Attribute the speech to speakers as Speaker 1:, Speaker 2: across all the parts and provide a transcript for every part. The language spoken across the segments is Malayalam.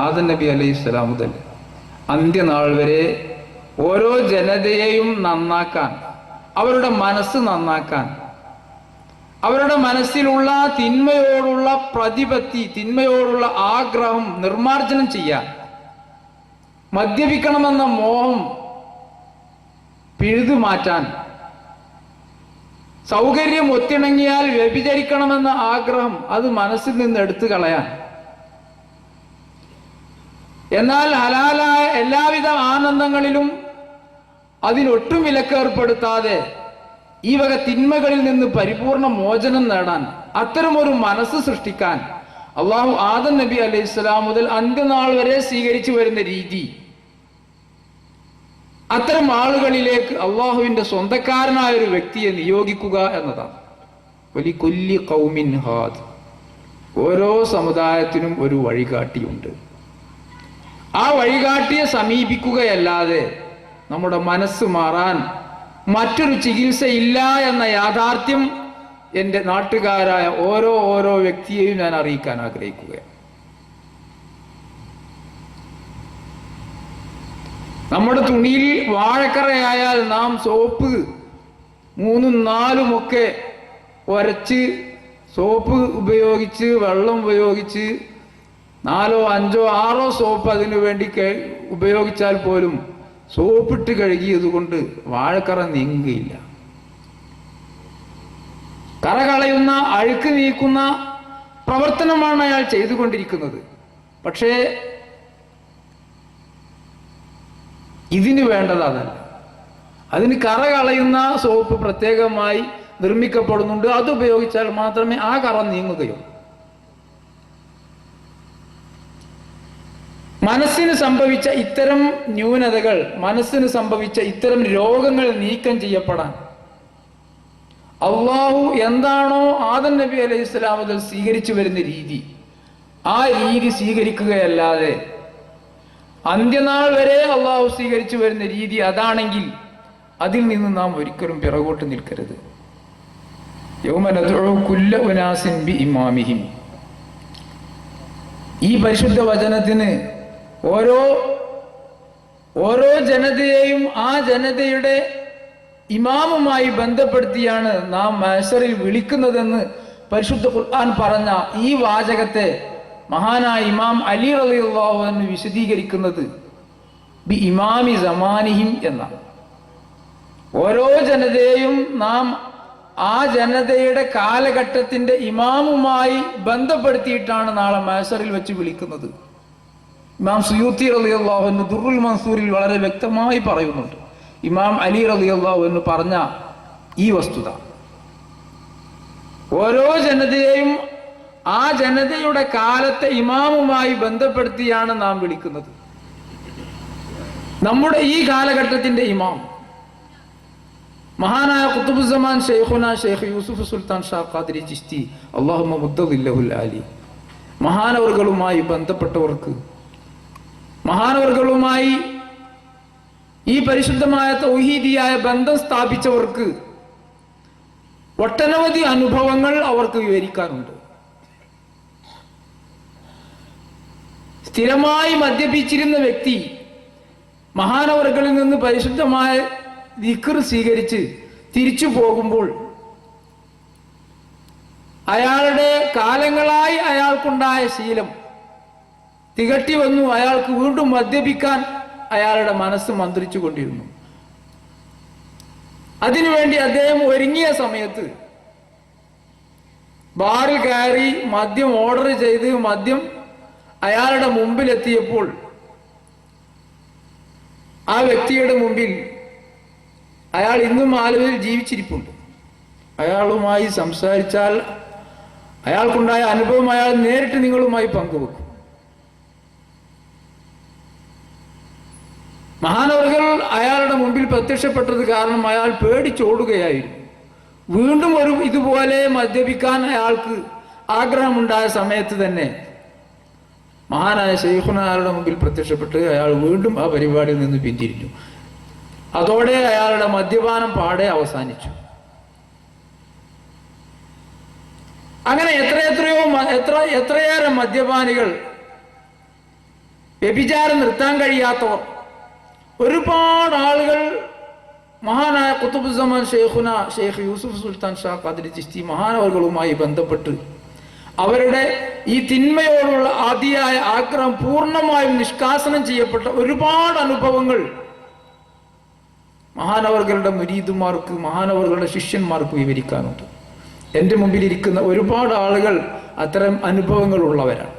Speaker 1: ആദം നബി അലൈഹിസ്സലാം മുതൽ അന്ത്യനാൾ വരെ ഓരോ ജനതയെയും നന്നാക്കാൻ, അവരുടെ മനസ്സ് നന്നാക്കാൻ, അവരുടെ മനസ്സിലുള്ള തിന്മയോടുള്ള പ്രതിപത്തി, തിന്മയോടുള്ള ആഗ്രഹം നിർമാർജനം ചെയ്യാൻ, മദ്യപിക്കണമെന്ന മോഹം പിഴുതു മാറ്റാൻ, സൗകര്യം ഒത്തിണങ്ങിയാൽ വ്യഭിചരിക്കണമെന്ന ആഗ്രഹം അത് മനസ്സിൽ നിന്ന് എടുത്തു കളയാൻ, എന്നാൽ ഹലാലായ എല്ലാവിധ ആനന്ദങ്ങളിലും അതിനൊട്ടും വിലക്കേർപ്പെടുത്താതെ ഈ വക തിന്മകളിൽ നിന്ന് പരിപൂർണ മോചനം നേടാൻ, അത്തരമൊരു മനസ്സ് സൃഷ്ടിക്കാൻ അള്ളാഹു ആദം നബി അലൈഹിസ്സലാം മുതൽ അന്ത്യനാൾ വരെ സ്വീകരിച്ചു വരുന്ന രീതി, അത്തരം ആളുകളിലേക്ക് അള്ളാഹുവിന്റെ സ്വന്തക്കാരനായ ഒരു വ്യക്തിയെ നിയോഗിക്കുക എന്നതാണ്. വലികുല്ലി ഖൗമിൻ ഹാദ്, ഓരോ സമുദായത്തിനും ഒരു വഴികാട്ടിയുണ്ട്. ആ വഴികാട്ടിയെ സമീപിക്കുകയല്ലാതെ നമ്മുടെ മനസ്സ് മാറാൻ മറ്റൊരു ചികിത്സയില്ല എന്ന യാഥാർത്ഥ്യം എൻ്റെ നാട്ടുകാരായ ഓരോ വ്യക്തിയെയും ഞാൻ അറിയിക്കാൻ ആഗ്രഹിക്കുകയാണ്. നമ്മുടെ തുണിയിൽ വാഴക്കറയായാൽ നാം സോപ്പ് 3, 4 ഒക്കെ ഉരച്ച്, സോപ്പ് ഉപയോഗിച്ച്, വെള്ളം ഉപയോഗിച്ച് 4, 5, 6 സോപ്പ് അതിനു വേണ്ടി ഉപയോഗിച്ചാൽ പോലും സോപ്പിട്ട് കഴുകിയത് കൊണ്ട് വാഴക്കറ നീങ്ങുകയില്ല. കറ കളയുന്ന, അഴുക്ക് നീക്കുന്ന പ്രവർത്തനമാണ് അയാൾ ചെയ്തുകൊണ്ടിരിക്കുന്നത്. പക്ഷേ ഇതിന് വേണ്ടത് അതല്ല. അതിന് കറ കളയുന്ന സോപ്പ് പ്രത്യേകമായി നിർമ്മിക്കപ്പെടുന്നുണ്ട്. അത് ഉപയോഗിച്ചാൽ മാത്രമേ ആ കറ നീങ്ങുകയുള്ളൂ. മനസ്സിന് സംഭവിച്ച ഇത്തരം ന്യൂനതകൾ, മനസ്സിന് സംഭവിച്ച ഇത്തരം രോഗങ്ങൾ നീക്കം ചെയ്യപ്പെടാൻ അള്ളാഹു എന്താണോ ആദം നബി അലൈഹിസ്സലാം മുതൽ സ്വീകരിച്ചു വരുന്ന രീതി, ആ രീതി സ്വീകരിക്കുകയല്ലാതെ അന്ത്യനാൾ വരെ അള്ളാഹു സ്വീകരിച്ചു വരുന്ന രീതി അതാണെങ്കിൽ അതിൽ നിന്ന് നാം ഒരിക്കലും പിറകോട്ട് നിൽക്കരുത്. യൗമ നദ്ഉ കുല്ല ഉനാസിൻ ബിഇമാമിഹിം, ഈ പരിശുദ്ധ വചനത്തിന് ഓരോ ജനതയെയും ആ ജനതയുടെ ഇമാമുമായി ബന്ധപ്പെടുത്തിയാണ് നാം മഹ്ശറിൽ വിളിക്കുന്നതെന്ന് പരിശുദ്ധ ഖുർആൻ പറഞ്ഞ ഈ വാചകത്തെ മഹാനായ ഇമാം അലി റളിയല്ലാഹു അൻഹു വിശദീകരിക്കുന്നത് ബി ഇമാമി സമാനിഹിം എന്നാണ്. ഓരോ ജനതയെയും നാം ആ ജനതയുടെ കാലഘട്ടത്തിന്റെ ഇമാമുമായി ബന്ധപ്പെടുത്തിയിട്ടാണ് നാളെ മഹ്ശറിൽ വെച്ച് വിളിക്കുന്നത്. ഇമാം സുയൂത്തി റളിയല്ലാഹു അൻഹു ദുർറുൽ മൻസൂറിൽ വളരെ വ്യക്തമായി പറയുന്നുണ്ട് ഇമാം അലി റളിയല്ലാഹു അൻഹു പറഞ്ഞ ഈ വസ്തുത. ഓരോ ജനതയെയും ആ ജനതയുടെ കാലത്തെ ഇമാമുമായി ബന്ധപ്പെടുത്തിയാണ് നാം വിളിക്കുന്നത്. നമ്മുടെ ഈ കാലഘട്ടത്തിന്റെ ഇമാം മഹാനായ ഖുതുബുസ്സമാൻ ഷെയ്ഖുന ഷെയ്ഖ് യൂസുഫ് സുൽത്താൻ ഷാ ഖാദിരി ചിശ്തി അല്ലാഹുമ്മ മുദ്ദദില്ലഹുൽ ആലി, മഹാനവറുകളുമായി ബന്ധപ്പെട്ടവർക്ക്, മഹാനവറുകളുമായി ഈ പരിശുദ്ധമായ തൗഹീദിയായ ബന്ധം സ്ഥാപിച്ചവർക്ക് ഒട്ടനവധി അനുഭവങ്ങൾ അവർക്ക് വിവരിക്കാനുണ്ട്. സ്ഥിരമായി മദ്യപിച്ചിരുന്ന വ്യക്തി മഹാനവറുകളിൽ നിന്ന് പരിശുദ്ധമായ ദിക്ർ സ്വീകരിച്ച് തിരിച്ചു പോകുമ്പോൾ അയാളുടെ കാലങ്ങളായി അയാൾക്കുണ്ടായ ശീലം തികട്ടി വന്നു. അയാൾക്ക് വീണ്ടും മദ്യപിക്കാൻ അയാളുടെ മനസ്സ് മന്ത്രിച്ചു കൊണ്ടിരുന്നു. അതിനുവേണ്ടി അദ്ദേഹം ഒരുങ്ങിയ സമയത്ത് ബാറിൽ കയറി മദ്യം ഓർഡർ ചെയ്ത് മദ്യം അയാളുടെ മുമ്പിലെത്തിയപ്പോൾ ആ വ്യക്തിയുടെ മുമ്പിൽ അയാൾ ഇന്നും ആലുവയിൽ ജീവിച്ചിരിപ്പുണ്ട്. അയാളുമായി സംസാരിച്ചാൽ അയാൾക്കുണ്ടായ അനുഭവം അയാൾ നേരിട്ട് നിങ്ങളുമായി പങ്കുവെക്കും. മഹാനവറുകൾ അയാളുടെ മുമ്പിൽ പ്രത്യക്ഷപ്പെട്ടത് കാരണം അയാൾ പേടിച്ചോടുകയായിരുന്നു. വീണ്ടും ഇതുപോലെ മദ്യപിക്കാൻ അയാൾക്ക് ആഗ്രഹമുണ്ടായ സമയത്ത് തന്നെ മഹാനായ ശൈഖുന അയാളുടെ മുമ്പിൽ പ്രത്യക്ഷപ്പെട്ട് അയാൾ വീണ്ടും ആ പരിപാടിയിൽ നിന്ന് പിന്തിരിഞ്ഞു. അതോടെ അയാളുടെ മദ്യപാനം പാടെ അവസാനിച്ചു. അങ്ങനെ എത്രയേറെ മദ്യപാനികൾ വ്യഭിചാരം നിർത്താൻ കഴിയാത്തവർ, ഒരുപാട് ആളുകൾ മഹാനായ ഖുതുബുസ്സമാൻ ഷെയ്ഖുന ഷെയ്ഖ് യൂസുഫ് സുൽത്താൻ ഷാ ഖാദിരി ചിശ്തി മഹാനവറുകളുമായി ബന്ധപ്പെട്ട് അവരുടെ ഈ തിന്മയോടുള്ള അതിയായ ആഗ്രഹം പൂർണ്ണമായും നിഷ്കാസനം ചെയ്യപ്പെട്ട ഒരുപാട് അനുഭവങ്ങൾ മഹാനവറുകളുടെ മുരീദുമാർക്ക്, മഹാനവറുകളുടെ ശിഷ്യന്മാർക്ക് വിവരിക്കാനുണ്ട്. എൻ്റെ മുമ്പിൽ ഇരിക്കുന്ന ഒരുപാട് ആളുകൾ അത്തരം അനുഭവങ്ങൾ ഉള്ളവരാണ്.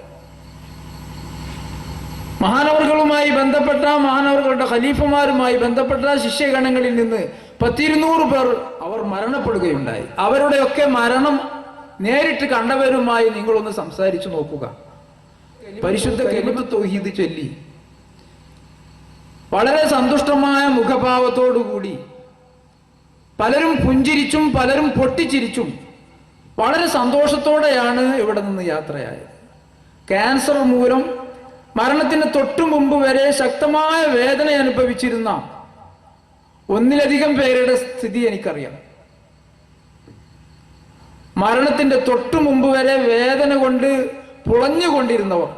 Speaker 1: മഹാനവറുകളുമായി ബന്ധപ്പെട്ട, മഹാനവറുകളുടെ ഖലീഫമാരുമായി ബന്ധപ്പെട്ട ശിഷ്യഗണങ്ങളിൽ നിന്ന് 100-200 പേർ അവർ മരണപ്പെടുകയുണ്ടായി. അവരുടെയൊക്കെ മരണം നേരിട്ട് കണ്ടവരുമായി നിങ്ങളൊന്ന് സംസാരിച്ചു നോക്കുക. പരിശുദ്ധ കലിമത്ത് തൗഹീദ് ചൊല്ലി വളരെ സന്തുഷ്ടമായ മുഖഭാവത്തോടുകൂടി പലരും പുഞ്ചിരിച്ചും പലരും പൊട്ടിച്ചിരിച്ചും വളരെ സന്തോഷത്തോടെയാണ് ഇവിടെ നിന്ന് യാത്രയായത്. ക്യാൻസർ മൂലം മരണത്തിന് തൊട്ടു മുമ്പ് വരെ ശക്തമായ വേദന അനുഭവിച്ചിരുന്ന 1-ലധികം പേരുടെ സ്ഥിതി എനിക്കറിയാം. മരണത്തിന്റെ തൊട്ടു മുമ്പ് വരെ വേദന കൊണ്ട് പുളഞ്ഞുകൊണ്ടിരുന്നവർ,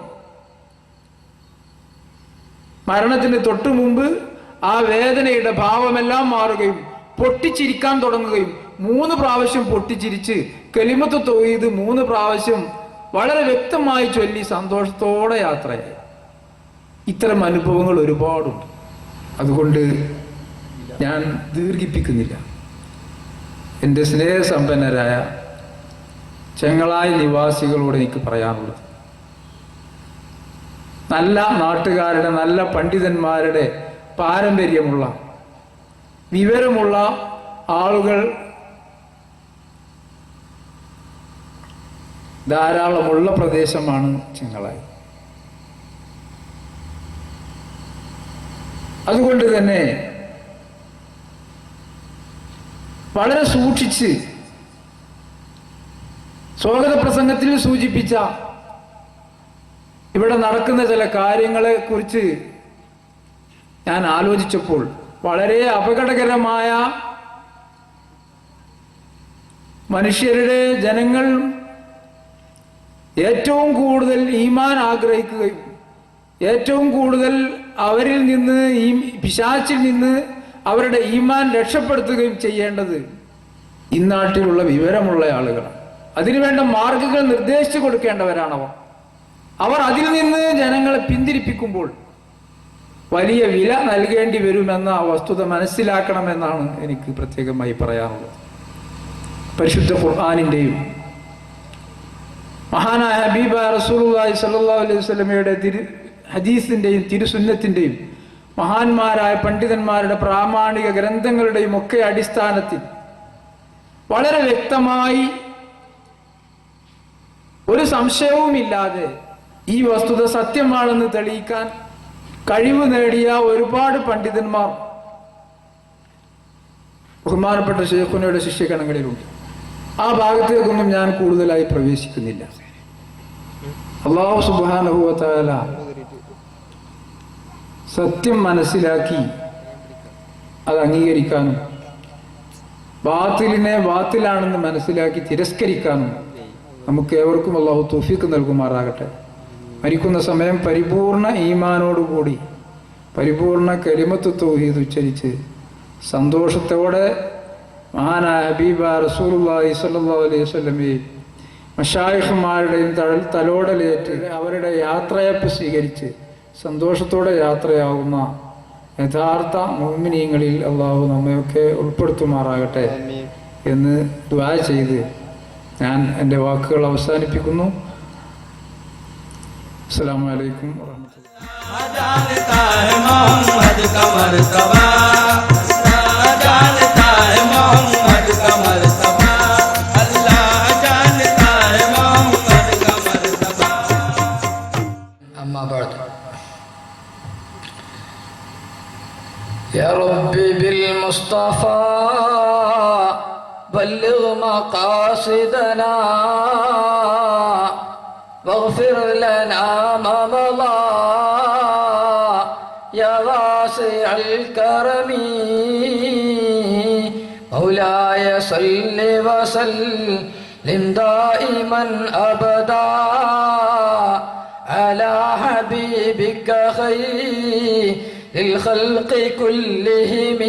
Speaker 1: മരണത്തിന് തൊട്ടു മുമ്പ് ആ വേദനയുടെ ഭാവമെല്ലാം മാറുകയും പൊട്ടിച്ചിരിക്കാൻ തുടങ്ങുകയും 3 പ്രാവശ്യം പൊട്ടിച്ചിരിച്ച് കലിമത്ത് തൗഹീദ് 3 പ്രാവശ്യം വളരെ വ്യക്തമായി ചൊല്ലി സന്തോഷത്തോടെ യാത്രയായി. ഇത്തരം അനുഭവങ്ങൾ ഒരുപാടുണ്ട്. അതുകൊണ്ട് ഞാൻ ദീർഘിപ്പിക്കുന്നില്ല. എൻ്റെ സ്നേഹസമ്പന്നരായ ചെങ്ങളായി നിവാസികളോട് എനിക്ക് പറയാനുള്ളത്, നല്ല നാട്ടുകാരുടെ, നല്ല പണ്ഡിതന്മാരുടെ പാരമ്പര്യമുള്ള, വിവരമുള്ള ആളുകൾ ധാരാളമുള്ള പ്രദേശമാണ് ചെങ്ങളായി. അതുകൊണ്ട് തന്നെ വളരെ സൂക്ഷിച്ച് സ്വാഗത പ്രസംഗത്തിൽ സൂചിപ്പിച്ച ഇവിടെ നടക്കുന്ന ചില കാര്യങ്ങളെ കുറിച്ച് ഞാൻ ആലോചിച്ചപ്പോൾ വളരെ അപകടകരമായ, മനുഷ്യരുടെ, ജനങ്ങൾ ഏറ്റവും കൂടുതൽ ഈമാൻ ആഗ്രഹിക്കുകയും ഏറ്റവും കൂടുതൽ അവരിൽ നിന്ന്, ഈ പിശാചിൽ നിന്ന് അവരുടെ ഈമാൻ രക്ഷപ്പെടുത്തുകയും ചെയ്യേണ്ടത് ഇന്നാട്ടിലുള്ള വിവരമുള്ള ആളുകളാണ്. അതിനുവേണ്ട മാർഗങ്ങൾ നിർദ്ദേശിച്ചു കൊടുക്കേണ്ടവരാണവർ. അവർ അതിൽ നിന്ന് ജനങ്ങളെ പിന്തിരിപ്പിക്കുമ്പോൾ വലിയ വില നൽകേണ്ടി വരുമെന്ന വസ്തുത മനസ്സിലാക്കണമെന്നാണ് എനിക്ക് പ്രത്യേകമായി പറയാനുള്ളത്. പരിശുദ്ധ ഖുർആനിന്റെയും മഹാനായ ഹബീബായ റസൂലുള്ളാഹി സ്വല്ലല്ലാഹു അലൈഹി വസല്ലമയുടെ ഹദീസിന്റെയും തിരുസുന്നത്തിന്റെയും മഹാന്മാരായ പണ്ഡിതന്മാരുടെ പ്രാമാണിക ഗ്രന്ഥങ്ങളുടെയും ഒക്കെ അടിസ്ഥാനത്തിൽ വളരെ വ്യക്തമായി, ഒരു സംശയവുമില്ലാതെ ഈ വസ്തുത സത്യമാണെന്ന് തെളിയിക്കാൻ കഴിവ് നേടിയ ഒരുപാട് പണ്ഡിതന്മാർ ബഹുമാനപ്പെട്ട ശൈഖുനയുടെ ശിഷ്യഗണങ്ങളിലുണ്ട്. ആ ഭാഗത്തേക്കൊന്നും ഞാൻ കൂടുതലായി പ്രവേശിക്കുന്നില്ല. അല്ലാഹു സുബ്ഹാനഹു വ തആല സത്യം മനസ്സിലാക്കി അത് അംഗീകരിക്കാനും ബാത്തിലിനെ ബാത്തിലാണെന്ന് മനസ്സിലാക്കി തിരസ്കരിക്കാനും നമുക്ക് ഏവർക്കും അല്ലാഹു തൗഫീഖ് നൽകുമാറാകട്ടെ. മരിക്കുന്ന സമയം പരിപൂർണ ഈമാനോടുകൂടി പരിപൂർണ കലിമത്ത് തൗഹീദ് ഉച്ചരിച്ച് സന്തോഷത്തോടെ മഹാനായ ഹബീബ റസൂലുള്ളാഹി സ്വല്ലല്ലാഹു അലൈഹി വസല്ലമയെയും മശായിഖുമാരുടെയും തലോടലേറ്റ് അവരുടെ യാത്രയപ്പ് സ്വീകരിച്ച് സന്തോഷത്തോടെ യാത്രയാവുന്ന യഥാർത്ഥ മുഅ്മിനീങ്ങളിൽ അള്ളാഹു നമ്മയൊക്കെ ഉൾപ്പെടുത്തുമാറാകട്ടെ എന്ന് ദുആ ചെയ്ത് ഞാൻ എൻ്റെ വാക്കുകൾ അവസാനിപ്പിക്കുന്നു. അസ്സലാമു അലൈക്കും يا ربي بالمصطفى بلغ مقاصدنا واغفر لنا ما مضى يا واسع الكرم مولاي صل وسلم دائما أبدا على حبيبك
Speaker 2: بك خير الخلق كلهم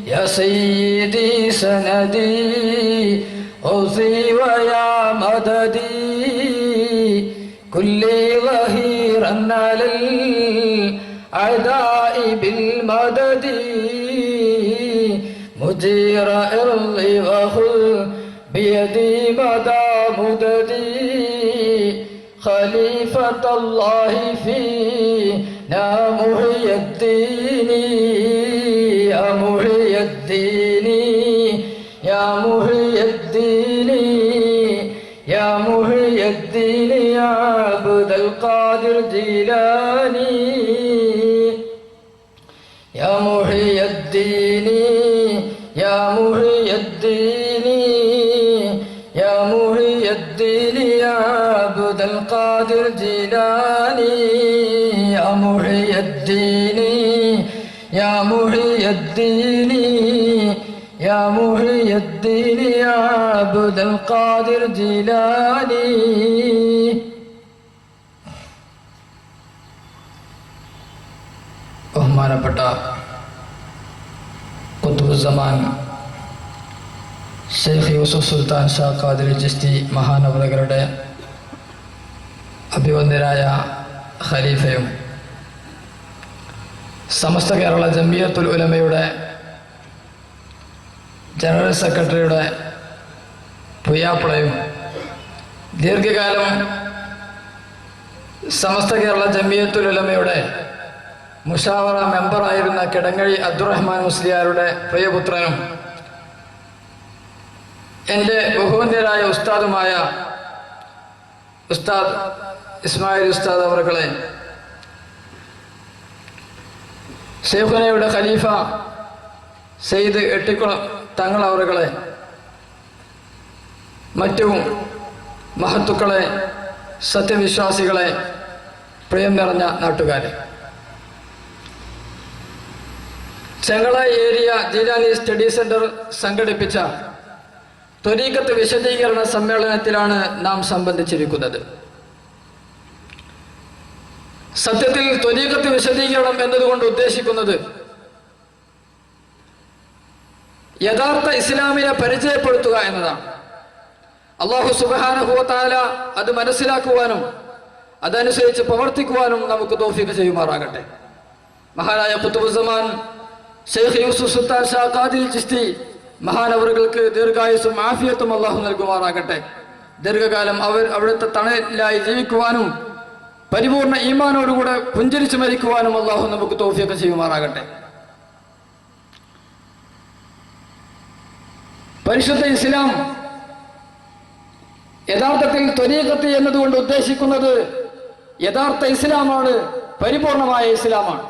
Speaker 2: يا سيدي سندي أوصي ويا مددي كل ظهيرا على الأعداء بالمدد مجير إرضي وخذ بيدي مدى مددي خليفة الله فينا محي الدين يا محي الدين يا محي الدين يا محي الدين يا عبد القادر جيلاني يا محي الدين يا محي الدين يا محي الدين يا عبد القادر جيلاني يا محي الدين يا محي الدين يا محي الدين يا عبد القادر جيلاني ബഹുമാനപ്പെട്ട ഖുത്ബുസ്സമാൻ ഷെയ്ഖ് യൂസുഫ് സുൽത്താൻ ഷാ ഖാദിരി ചിശ്തി മഹാനവറുകളുടെ അഭിവന്ദ്യരായ ഖലീഫയും സമസ്ത കേരള ജംഇയ്യത്തുൽ ഉലമയുടെ ജനറൽ സെക്രട്ടറിയുടെ പുയ്യാപ്പിളയും ദീർഘകാലം സമസ്ത കേരള ജംഇയ്യത്തുൽ ഉലമയുടെ മുഷാവറ മെമ്പറായിരുന്ന കിടങ്ങഴി അബ്ദുറഹ്മാൻ മുസ്ലിയാരുടെ പ്രിയപുത്രനും എൻ്റെ ബഹുവന്ദ്യരായ ഉസ്താദുമായ ഉസ്താദ് ഇസ്മായിൽ ഉസ്താദ് അവറുകളെ, ശൈഖുനയുടെ ഖലീഫ സെയ്ദ് എട്ടിക്കുളം തങ്ങൾ അവറുകളെ, മറ്റു മഹത്തുക്കളെ, സത്യവിശ്വാസികളെ, പ്രിയം നിറഞ്ഞ നാട്ടുകാരെ, Chengala area Jeelani study centre സംഘടിപ്പിച്ച ത്വരീഖത്ത് വിശദീകരണ സമ്മേളനത്തിലാണ് നാം സംബന്ധിച്ചിരിക്കുന്നത്. സത്യത്തിൽ ത്വരീഖത്ത് വിശദീകരണം എന്നതുകൊണ്ട് ഉദ്ദേശിക്കുന്നത് യഥാർത്ഥ ഇസ്ലാമിനെ പരിചയപ്പെടുത്തുക എന്നതാണ്. അല്ലാഹു സുബ്ഹാനഹു വ തആല അത് മനസ്സിലാക്കുവാനും അതനുസരിച്ച് പ്രവർത്തിക്കുവാനും നമുക്ക് തൗഫീഖ് ചെയ്യുമാറാകട്ടെ. മഹാനായ ഖുത്ബുസ്സമാൻ ഷെയ്ഖ് യൂസുഫ് സുൽത്താൻ ഷാ ഖാദിരി ചിശ്തി മഹാനവറുകൾക്ക് ദീർഘായുസ്സും ആഫിയത്തും അല്ലാഹു നൽകുമാറാകട്ടെ. ദീർഘകാലം അവിടുത്തെ തണലിലായി ജീവിക്കുവാനും പരിപൂർണ ഈമാനോടുകൂടെ പുഞ്ചരിച്ചു മരിക്കുവാനും അല്ലാഹു നമുക്ക് തൗഫീഖ് ചെയ്യുമാറാകട്ടെ. പരിശുദ്ധ ഇസ്ലാം യഥാർത്ഥത്തിൽ ത്വരീഖത്ത് എന്നതുകൊണ്ട് ഉദ്ദേശിക്കുന്നത് യഥാർത്ഥ ഇസ്ലാമാണ്, പരിപൂർണമായ ഇസ്ലാമാണ്.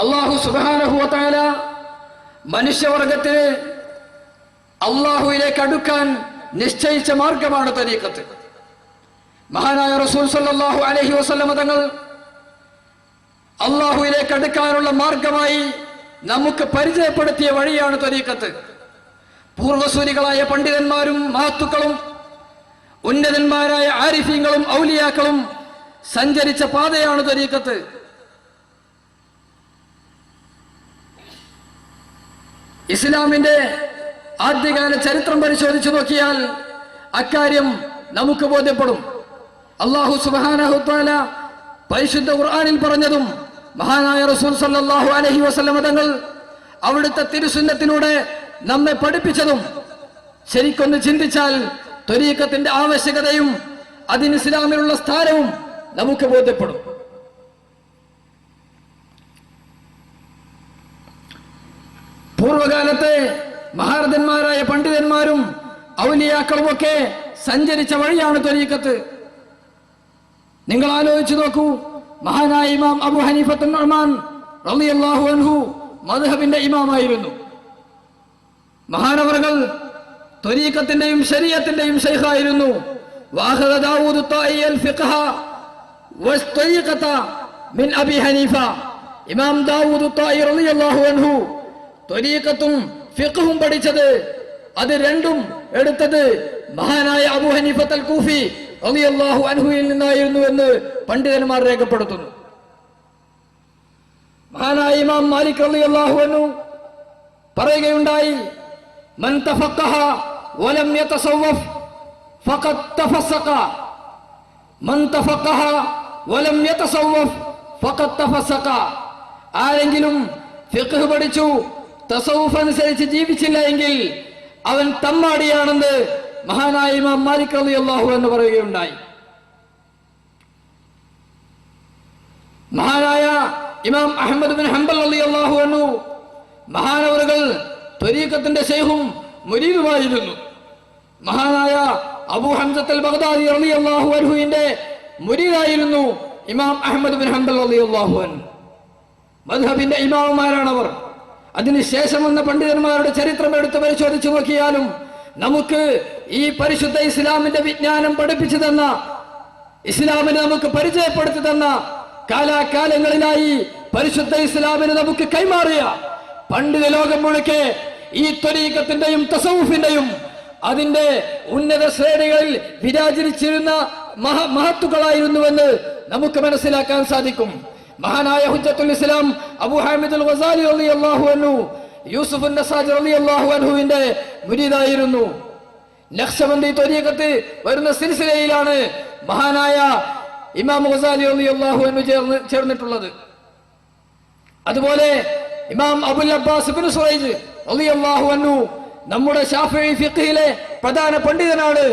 Speaker 2: അല്ലാഹു സുബ്ഹാനഹു വ തആല മനുഷ്യവർഗത്തിന് അല്ലാഹുവിലേക്ക് അടുക്കാൻ നിശ്ചയിച്ച മാർഗമാണ് ത്വരീഖത്ത്. മഹാനായ റസൂൽ സല്ലല്ലാഹു അലൈഹി വസല്ലമ തങ്ങൾ അല്ലാഹുവിലേക്ക് അടുക്കാനുള്ള മാർഗമായി നമുക്ക് പരിചയപ്പെടുത്തിയ വഴിയാണ് ത്വരീഖത്ത്. പൂർവസൂരികളായ പണ്ഡിതന്മാരും മഹത്തുക്കളും ഉന്നതന്മാരായ ആരിഫീങ്ങളും ഔലിയാക്കളും സഞ്ചരിച്ച പാതയാണ് ത്വരീഖത്ത്. ഇസ്ലാമിന്റെ ആദ്യകാല ചരിത്രം പരിശോധിച്ചു നോക്കിയാൽ അക്കാര്യം നമുക്ക് ബോധ്യപ്പെടും. അല്ലാഹു സുബ്ഹാനഹു തആല പരിശുദ്ധ ഖുർആനിൽ പറഞ്ഞതും മഹാനായ റസൂൽ സല്ലല്ലാഹു അലൈഹി വസല്ലമ തങ്ങൾ അവിടുത്തെ തിരുസുന്നത്തിലൂടെ നമ്മെ പഠിപ്പിച്ചതും ശരിക്കൊന്ന് ചിന്തിച്ചാൽ ത്വരീഖത്തിന്റെ ആവശ്യകതയും അതിന് ഇസ്ലാമിലുള്ള സ്ഥാനവും നമുക്ക് ബോധ്യപ്പെടും. പൂർവകാലത്തെ മഹാരഥന്മാരായ പണ്ഡിതന്മാരും ഔലിയാക്കളുമൊക്കെ സഞ്ചരിച്ച വഴിയാണ് ത്വരീഖത്ത്. നിങ്ങൾ ആലോചിച്ചു നോക്കൂ, മഹാനായ ഇമാം അബൂ ഹനീഫത്തുൻ നുഅ്മാൻ റളിയല്ലാഹു അൻഹു മദ്ഹബിന്റെ ഇമാമായിരുന്നു. മഹാനവറുകൾ ത്വരീഖത്തിന്റെയും ശരീഅത്തിന്റെയും ശൈഖായിരുന്നു. വഅഖദ ദാവൂദ് ത്വാഇ അൽ ഫിഖ്ഹ വസ്ത്വരീഖത മിൻ അബി ഹനീഫ. ഇമാം ദാവൂദ് ത്വാഇ റളിയല്ലാഹു അൻഹു ത്വരീഖത്തും ഫിഖ്ഹും പഠിച്ചത്, അത് രണ്ടും എടുത്തത് മഹാനായ അബൂ ഹനീഫത്തുൽ കൂഫി
Speaker 3: റളിയല്ലാഹു അൻഹുവിൽ നിന്നായിരുന്നു എന്ന് പണ്ഡിതന്മാർ രേഖപ്പെടുത്തുന്നു. മഹാനായ ഇമാം മാലിക് റളിയല്ലാഹു അൻഹു പറയുകയുണ്ടായി, മൻ തഫഖഹ വലം യതസവ്വഫ് ഫഖദ് തഫസ്സഖ, മൻ തഫഖഹ വലം യതസവ്വഫ് ഫഖദ് തഫസ്സഖ. ആരെങ്കിലും ഫിഖ്ഹ് പഠിച്ചു തസവ്വുഫ് അനുസരിച്ച് ജീവിച്ചില്ല എങ്കിൽ അവൻ തമ്മാടിയാണെന്ന് മഹാനായ ഇമാം മാലിക് റളിയല്ലാഹു അൻഹു പറയുകയുണ്ടായി. മഹാനായ ഇമാം അഹ്മദ് ബിൻ ഹംബൽ റളിയല്ലാഹു അൻഹു മഹാനവറുകൾ ത്വരീഖത്തിന്റെ ശൈഖും മുരീദുമായിരുന്നു. മഹാനായ അബൂ ഹംസത്തുൽ ബഗ്ദാദി റളിയല്ലാഹു അൻഹുവിന്റെ മുരീദായിരുന്നു ഇമാം അഹ്മദ് ബിൻ ഹംബൽ റളിയല്ലാഹു അൻഹു. മദ്ഹബിന്റെ ഇമാമുമാരാണവർ. അതിനുശേഷം വന്ന പണ്ഡിതന്മാരുടെ ചരിത്രം എടുത്ത് പരിശോധിച്ചു നോക്കിയാലും നമുക്ക് ഈ പരിശുദ്ധ ഇസ്ലാമിന്റെ വിജ്ഞാനം പഠിപ്പിച്ചു തന്ന, ഇസ്ലാമിനെ നമുക്ക് പരിചയപ്പെടുത്തി തന്ന, കാലാകാലങ്ങളിലായി പരിശുദ്ധ ഇസ്ലാമിനെ നമുക്ക് കൈമാറിയ പണ്ഡിത ലോകം മുഴുക്കെ ഈ ത്വരീഖത്തിന്റെയും തസവുഫിന്റെയും അതിന്റെ ഉന്നത ശ്രേണികളിൽ വിരാജിച്ചിരുന്ന മഹത്തുക്കളായിരുന്നുവെന്ന് നമുക്ക് മനസ്സിലാക്കാൻ സാധിക്കും. മഹാനായ ഹുജ്ജത്തുൽ ഇസ്ലാം അബൂ ഹാമിദുൽ ഗസാലി റളിയല്ലാഹു അൻഹു യൂസുഫ് നസാജി റളിയല്ലാഹു അൻഹുവിന്റെ മുരീദായിരുന്നു. നഖ്ശബന്ദി ത്വരീഖത്ത് വരുന്ന സിൽസിലയിലാണ് മഹാനായ ഇമാം ഗസാലി റളിയല്ലാഹു അൻഹു ചേർന്നിട്ടുള്ളത്. അതുപോലെ ഇമാം അബുൽ അബ്ബാസ് ഇബ്നു സുറൈജ് റളിയല്ലാഹു അൻഹു നമ്മുടെ ശാഫിഈ ഫിഖ്ഹിലെ പ്രധാന പണ്ഡിതനാണ്.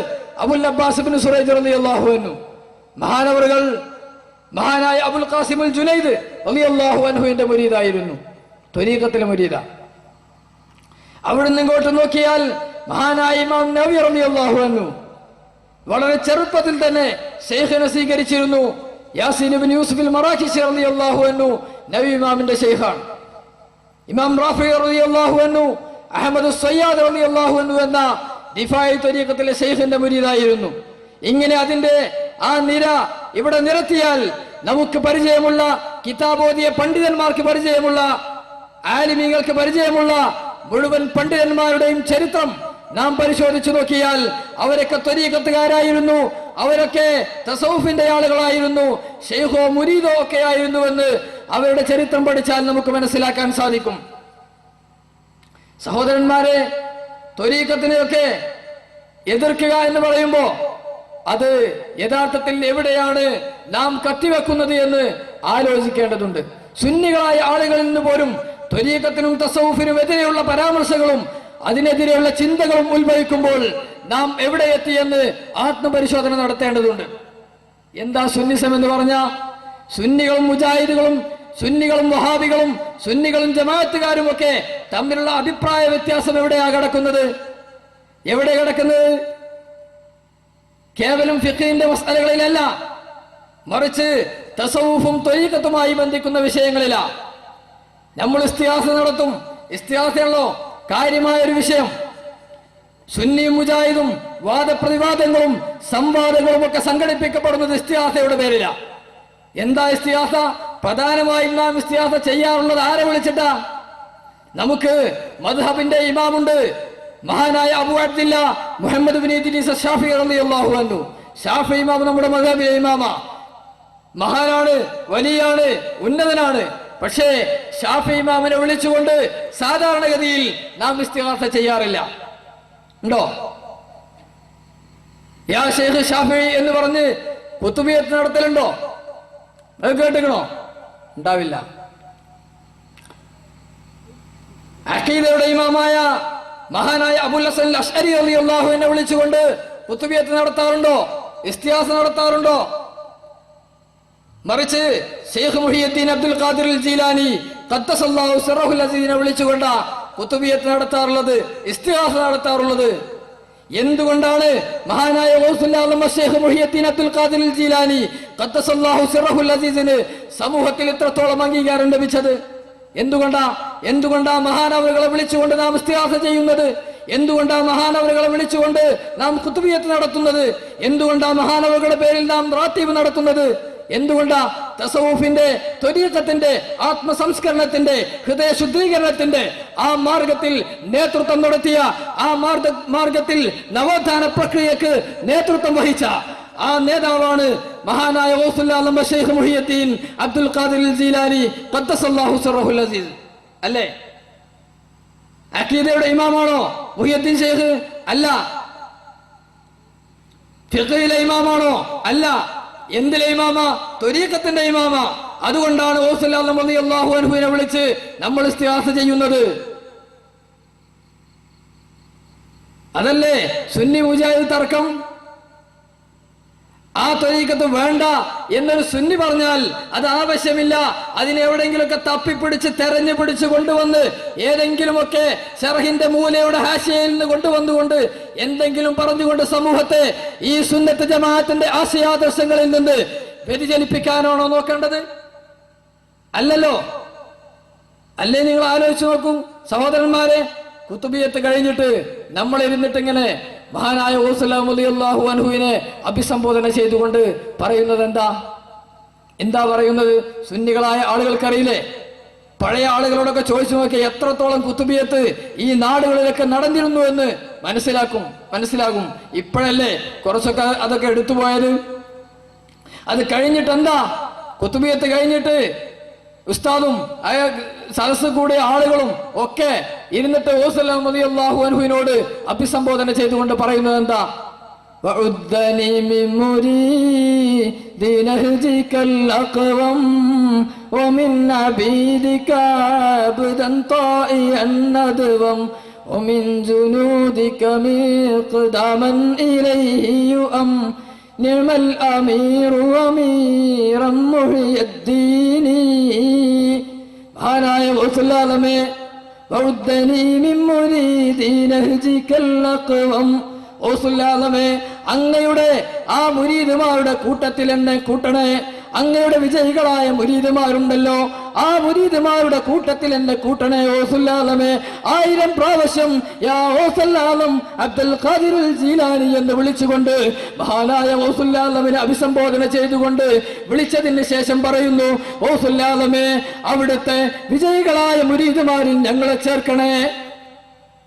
Speaker 3: അബുൽ അബ്ബാസ് ഇബ്നു സുറൈജ് റളിയല്ലാഹു അൻഹു മഹാനവറുകൾ മഹാനായ അബുൽ ഖാസിമുൽ ജുനൈദ് റളിയല്ലാഹു അൻഹുവിന്റെ മുരീദായിരുന്നു, ത്വരീഖത്തിലെ മുരീദ. അവിടുന്ന് ഇങ്ങോട്ട് നോക്കിയാൽ മഹാനായ ഇമാം നവവി റളിയല്ലാഹു അൻഹു വളരെ ചെറുപ്പത്തിൽ തന്നെ ശൈഖിനെ സ്വീകരിച്ചിരുന്നു. യാസീൻ ഇബ്നു യൂസുഫിൽ മറാഖിശി റളിയല്ലാഹു അൻഹു നവവി ഇമാമിന്റെ ശൈഖാണ്. ഇമാം റാഫി റളിയല്ലാഹു അൻഹു അഹ്മദ് സയ്യാദ് റളിയല്ലാഹു അൻഹു എന്ന ദിഫാഇ ത്വരീഖത്തിലെ ശൈഖിന്റെ മുരീദായിരുന്നു. ഇങ്ങനെ അതിന്റെ ആ നിര ഇവിടെ നിരത്തിയാൽ നമുക്ക് പരിചയമുള്ള, കിതാബോധിയ പണ്ഡിതന്മാർക്ക് പരിചയമുള്ള, ആലിമീങ്ങൾക്ക് പരിചയമുള്ള മുഴുവൻ പണ്ഡിതന്മാരുടെയും ചരിത്രം നാം പരിശോധിച്ചു നോക്കിയാൽ അവരൊക്കെ ത്വരീഖത്തുകാരായിരുന്നു, അവരൊക്കെ തസവുഫിന്റെ ആളുകളായിരുന്നു, ശൈഖോ മുരീദോ ഒക്കെ ആയിരുന്നുവെന്ന് അവരുടെ ചരിത്രം പഠിച്ചാൽ നമുക്ക് മനസ്സിലാക്കാൻ സാധിക്കും. സഹോദരന്മാരെ, ത്വരീഖത്തിനെയൊക്കെ എതിർക്കുക എന്ന് പറയുമ്പോ അത് യഥാർത്ഥത്തിൽ എവിടെയാണ് നാം കത്തിവെക്കുന്നത് എന്ന് ആലോചിക്കേണ്ടതുണ്ട്. സുന്നികളായ ആളുകളിൽ നിന്ന് പോലും ത്വരീഖത്തിനും തസവുഫിനും എതിരെയുള്ള പരാമർശങ്ങളും അതിനെതിരെയുള്ള ചിന്തകളും ഉത്ഭവിക്കുമ്പോൾ നാം എവിടെ എത്തിയെന്ന് ആത്മപരിശോധന നടത്തേണ്ടതുണ്ട്. എന്താ സുന്നിസം എന്ന് പറഞ്ഞ? സുന്നികളും മുജാഹിദുകളും, സുന്നികളും വഹാബികളും, സുന്നികളും ജമാഅത്തുകാരും ഒക്കെ തമ്മിലുള്ള അഭിപ്രായ വ്യത്യാസം എവിടെയാ കിടക്കുന്നത്? എവിടെ കിടക്കുന്നത്? കേവലം ഫിഖിന്റെ മസ്അലകളിലല്ല, മറിച്ച് തസവുഫും ത്വരീഖത്തുമായി ബന്ധിക്കുന്ന വിഷയങ്ങളിലാ. നമ്മൾ ഇസ്തിഹാസ നടത്തും. ഇസ്തിഹാസയാണല്ലോ കാര്യമായ ഒരു വിഷയം. സുന്നിയും മുജാഹിദും വാദപ്രതിവാദങ്ങളും സംവാദങ്ങളും ഒക്കെ സംഘടിപ്പിക്കപ്പെടുന്നത് ഇസ്തിഹാസയുടെ പേരില. എന്താ ഇസ്തിഹാസ? പ്രധാനമായും നാം ഇസ്തിഹാസ ചെയ്യാറുള്ളത് ആരെ വിളിച്ചിട്ടാ? നമുക്ക് മദ്ഹബിന്റെ ഇമാമുണ്ട്, മഹാനായ അബൂ അബ്ദില്ല മുഹമ്മദ് ബിൻ ഇദ്രീസ് ശാഫിഈ റളിയല്ലാഹു അൻഹു. ശാഫിഈ ഇമാം നമ്മുടെ മദ്ഹബിലെ ഇമാമാ, മഹാനാണ്, വലിയാണ്, ഉന്നതനാണ്. പക്ഷേ ശാഫിഈ ഇമാമിനെ വിളിച്ചുകൊണ്ട് സാധാരണഗതിയിൽ നാം ഇസ്തിഗാസ ചെയ്യാറില്ല. ഉണ്ടോ? യാ ശൈഖ് ശാഫിഈ എന്ന് പറഞ്ഞ് ഖുതുബിയത്ത് നടത്തലുണ്ടോ? അത് കേട്ടിക്കണോ? ഉണ്ടാവില്ല. അഖീദയുടെ ഇമാമായ മഹാനായ അബുൽ ഹസൻ അശ്അരി റളിയല്ലാഹു അൻഹു വിളിച്ചുകൊണ്ട് ഖുതുബിയത്ത് നടത്താറുണ്ടോ? ഇസ്തിഗാസ നടത്താറുണ്ടോ? മറിച്ച് ശൈഖ് മുഹിയുദ്ദീൻ അബ്ദുൽ ഖാദിർ ജീലാനി ഖദ്ദസല്ലാഹു സിറഹുൽ അസീസിനെ വിളിച്ചുകൊണ്ട് ഖുതുബിയത്ത് നടത്താറുള്ളത്, ഇസ്തിഗാസ നടത്താറുള്ളത്? എന്തുകൊണ്ടാണ് മഹാനായ ഗൗസുൽ ആലം ശൈഖ് മുഹിയുദ്ദീൻ അബ്ദുൽ ഖാദിർ ജീലാനി ഖദ്ദസല്ലാഹു സിറഹുൽ അസീസിന് സമൂഹത്തിൽ ഇത്രത്തോളം അംഗീകാരം ലഭിച്ചത്? എന്തുകൊണ്ടാ മഹാനവറുകളെ വിളിച്ചുകൊണ്ട് നാം ഇസ്തിഗാസ ചെയ്യുന്നത്? എന്തുകൊണ്ടാ മഹാനവറുകളെ വിളിച്ചുകൊണ്ട് നാം ഖുതുബിയത്ത് നടത്തുന്നത്? എന്തുകൊണ്ടാ മഹാനവറുകളുടെ പേരിൽ നാം റാത്തീബ് നടത്തുന്നത്? എന്തുകൊണ്ടാ തസവുഫിന്റെ, ത്വരീഖത്തിന്റെ, ആത്മസംസ്കരണത്തിന്റെ, ഹൃദയ ശുദ്ധീകരണത്തിന്റെ ആ മാർഗത്തിൽ നേതൃത്വം നടത്തിയ, ആ മാർഗത്തിൽ നവോത്ഥാന പ്രക്രിയക്ക് നേതൃത്വം വഹിച്ച ആ നേതാവാണ് മഹാനായ ഗൗസുൽ ആലം ശൈഖ് മുഹിയുദ്ദീൻ അബ്ദുൽ ഖാദിർ ജീലാനി ഖദ്ദസല്ലാഹു സിർറഹുൽ അസീസ്. അല്ലേ? അഖീദയുടെ ഇമാമാണോ മുഹിയുദ്ദീൻ ശൈഖ്? അല്ല. ഫിഖ്ഹിലെ ഇമാമാണോ? അല്ല. എന്തിലെ ഇമാമ? ത്വരീഖത്തിന്റെ ഇമാമ. അതുകൊണ്ടാണ് ഗൗസുൽ ആലം റളിയല്ലാഹു അൻഹുവിനെ വിളിച്ച് നമ്മൾ ഇസ്തിഗാസ ചെയ്യുന്നത്. അതല്ലേ സുന്നി മുജാഹിദ് തർക്കം? ആ ത്വരീഖത്ത് വേണ്ട എന്നൊരു സുന്നി പറഞ്ഞാൽ അത് ആവശ്യമില്ല. അതിനെവിടെങ്കിലുമൊക്കെ തപ്പിപ്പിടിച്ച് തെരഞ്ഞു പിടിച്ച് കൊണ്ടുവന്ന് ഏതെങ്കിലുമൊക്കെ ശർഹിന്റെ മൂലയുടെ ഹാശിയയിൽ നിന്ന് കൊണ്ടുവന്നുകൊണ്ട് എന്തെങ്കിലും പറഞ്ഞുകൊണ്ട് സമൂഹത്തെ ഈ സുന്നത്ത് ജമാഅത്തിന്റെ ആശയാദർശങ്ങളിൽ നിന്ന് വ്യതിചലിപ്പിക്കാനാണോ നോക്കേണ്ടത്? അല്ലല്ലോ. അല്ലേ? നിങ്ങൾ ആലോചിച്ച് നോക്കൂ സഹോദരന്മാരെ. കുത്തുബിയത്ത് കഴിഞ്ഞിട്ട് നമ്മൾ ഇരുന്നിട്ട് ഇങ്ങനെ മഹാനായ ഗൗസുൽ ആലം റളിയല്ലാഹു അൻഹുവിനെ അഭിസംബോധന ചെയ്തുകൊണ്ട് പറയുന്നത് എന്താ പറയുന്നത്? സുന്നികളായ ആളുകൾക്കറിയില്ലേ? പഴയ ആളുകളോടൊക്കെ ചോദിച്ചു നോക്കിയാൽ എത്രത്തോളം കുത്തുബിയത്ത് ഈ നാടുകളിലൊക്കെ നടന്നിരുന്നു എന്ന് മനസ്സിലാകും. ഇപ്പോഴല്ലേ കുറച്ചൊക്കെ അതൊക്കെ എടുത്തുപോയത്. അത് കഴിഞ്ഞിട്ട് എന്താ? കുത്തുബിയത്ത് കഴിഞ്ഞിട്ട് ഉസ്താദും സദസ് കൂടിയ ആളുകളും ഒക്കെ ഇരുന്നിട്ട് ഗൗസുൽ ആലം റളിയല്ലാഹു അൻഹുവിനോട് അഭിസംബോധന ചെയ്തുകൊണ്ട് പറയുന്നത് എന്താ? വഉദ്ദനി മിൻ മുരീദി നഹ്ജികൽ അഖവം വമിൻ അബീദിക അബ്ദൻ ത്വാഇയൻ നദ്വം വമിൻ ജുനൂദിക മിഖ്ദാമൻ ഇലൈഹി യുഅം നിഅമൽ അമീറു അമീറൻ മുഹിയുദ്ദീൻ. മഹാനായ ഗൗസുൽ ആലമേ, വഉദ്ദനി മിൻ മുരീദി നഹ്ജികൽ അഖവം. ഗൗസുൽ ആലമേ, അങ്ങയുടെ ആ മുരീദുമാരുടെ കൂട്ടത്തിൽ എന്നെ കൂട്ടണേ. അങ്ങയുടെ വിജയികളായ മുരീദുമാരുണ്ടല്ലോ, ആ മുരീദുമാരുടെ കൂട്ടത്തിൽ എന്നെ കൂട്ടണേ ഗൗസുൽ ആലമേ. 1000 പ്രാവശ്യം യാ ഗൗസുൽ ആലം അബ്ദുൽ ഖാദിർ ജീലാനി എന്ന് വിളിച്ചുകൊണ്ട് മഹാനായ ഗൗസുൽ ആലമിനെ അഭിസംബോധന ചെയ്തുകൊണ്ട് വിളിച്ചതിന് ശേഷം പറയുന്നു, ഗൗസുൽ ആലമേ, അവിടുത്തെ വിജയികളായ മുരീദുമാരിൽ ഞങ്ങളെ ചേർക്കണേ.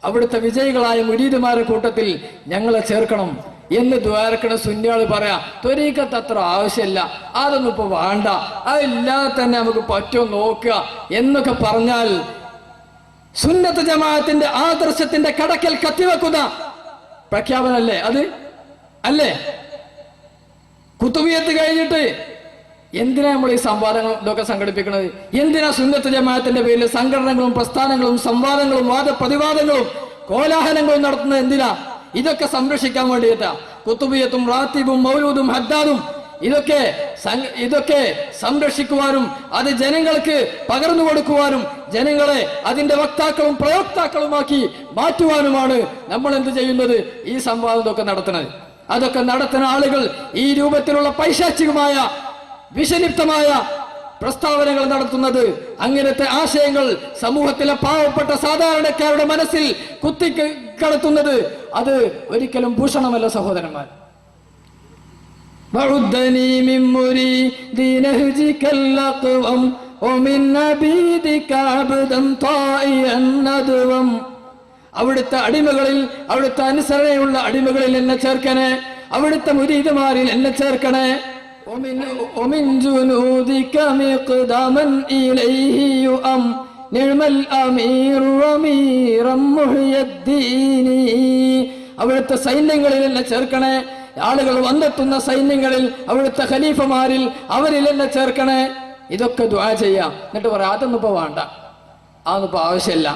Speaker 3: അവിടുത്തെ വിജയികളായ മുരീദുമാരുടെ കൂട്ടത്തിൽ ഞങ്ങളെ ചേർക്കണം എന്ന് ദ്വാരക്കണ സുന്നിയാള് പറയാ. ത്വരീഖത്ത് അത്ര ആവശ്യമില്ല, അതൊന്നും ഇപ്പൊ വേണ്ട, അതില്ലാതെ തന്നെ നമുക്ക് പറ്റുമോ നോക്കുക എന്നൊക്കെ പറഞ്ഞാൽ സുന്നത്ത് ജമാഅത്തിന്റെ ആദർശത്തിന്റെ കടക്കൽ കത്തിവെക്കുന്ന പ്രഖ്യാപനല്ലേ അത്? അല്ലേ? കുത്തുബിയത്ത് കഴിഞ്ഞിട്ട് എന്തിനാ നമ്മൾ ഈ സംവാദങ്ങൾ ഇതൊക്കെ സംഘടിപ്പിക്കുന്നത്? എന്തിനാ സുന്നത്ത് ജമാഅത്തിന്റെ പേരിൽ സംഘടനകളും പ്രസ്ഥാനങ്ങളും സംവാദങ്ങളും വാദപ്രതിവാദങ്ങളും കോലാഹലങ്ങളും നടത്തുന്നത്? എന്തിനാ? ഇതൊക്കെ സംരക്ഷിക്കാൻ വേണ്ടിയിട്ടാ. കുത്തുബിയത്തും റാത്തീബും മൗലൂദും ഹദ്ദാദും ഇതൊക്കെ സംരക്ഷിക്കുവാനും അത് ജനങ്ങൾക്ക് പകർന്നു കൊടുക്കുവാനും ജനങ്ങളെ അതിന്റെ വക്താക്കളും പ്രയോക്താക്കളുമാക്കി മാറ്റുവാനുമാണ് നമ്മൾ എന്ത് ചെയ്യുന്നത്? ഈ സംവാദം ഇതൊക്കെ നടത്തുന്നത്. അതൊക്കെ നടത്തുന്ന ആളുകൾ ഈ രൂപത്തിലുള്ള പൈശാചികമായ വിഷലിപ്തമായ പ്രസ്താവനകൾ നടത്തുന്നത്, അങ്ങനത്തെ ആശയങ്ങൾ സമൂഹത്തിലെ പാവപ്പെട്ട സാധാരണക്കാരുടെ മനസ്സിൽ കുത്തിക്കടത്തുന്നത് അത് ഒരിക്കലും ഭൂഷണമല്ല സഹോദരന്മാർ. അവിടുത്തെ അടിമകളിൽ, അവിടുത്തെ അനുസരണയുള്ള അടിമകളിൽ എന്നെ ചേർക്കണേ. അവിടുത്തെ മുരീദുമാരിൽ എന്നെ ചേർക്കണേ. ومن جنودك مقداما إليه يؤم نعم الأمير أميرا محي الدين. അവിടുത്തെ സൈന്യങ്ങളിൽ എന്നെ ചേർക്കണേ. ആളുകൾ വന്നെത്തുന്ന സൈന്യങ്ങളിൽ, അവിടുത്തെ ഖലീഫമാരിൽ, അവരിൽ എന്നെ ചേർക്കണേ. ഇതൊക്കെ ദുആ ചെയ്യാം. എന്നിട്ട് പറയാം അതൊന്നും ഇപ്പൊ വേണ്ട, അതൊന്നും ഇപ്പൊ ആവശ്യമില്ല,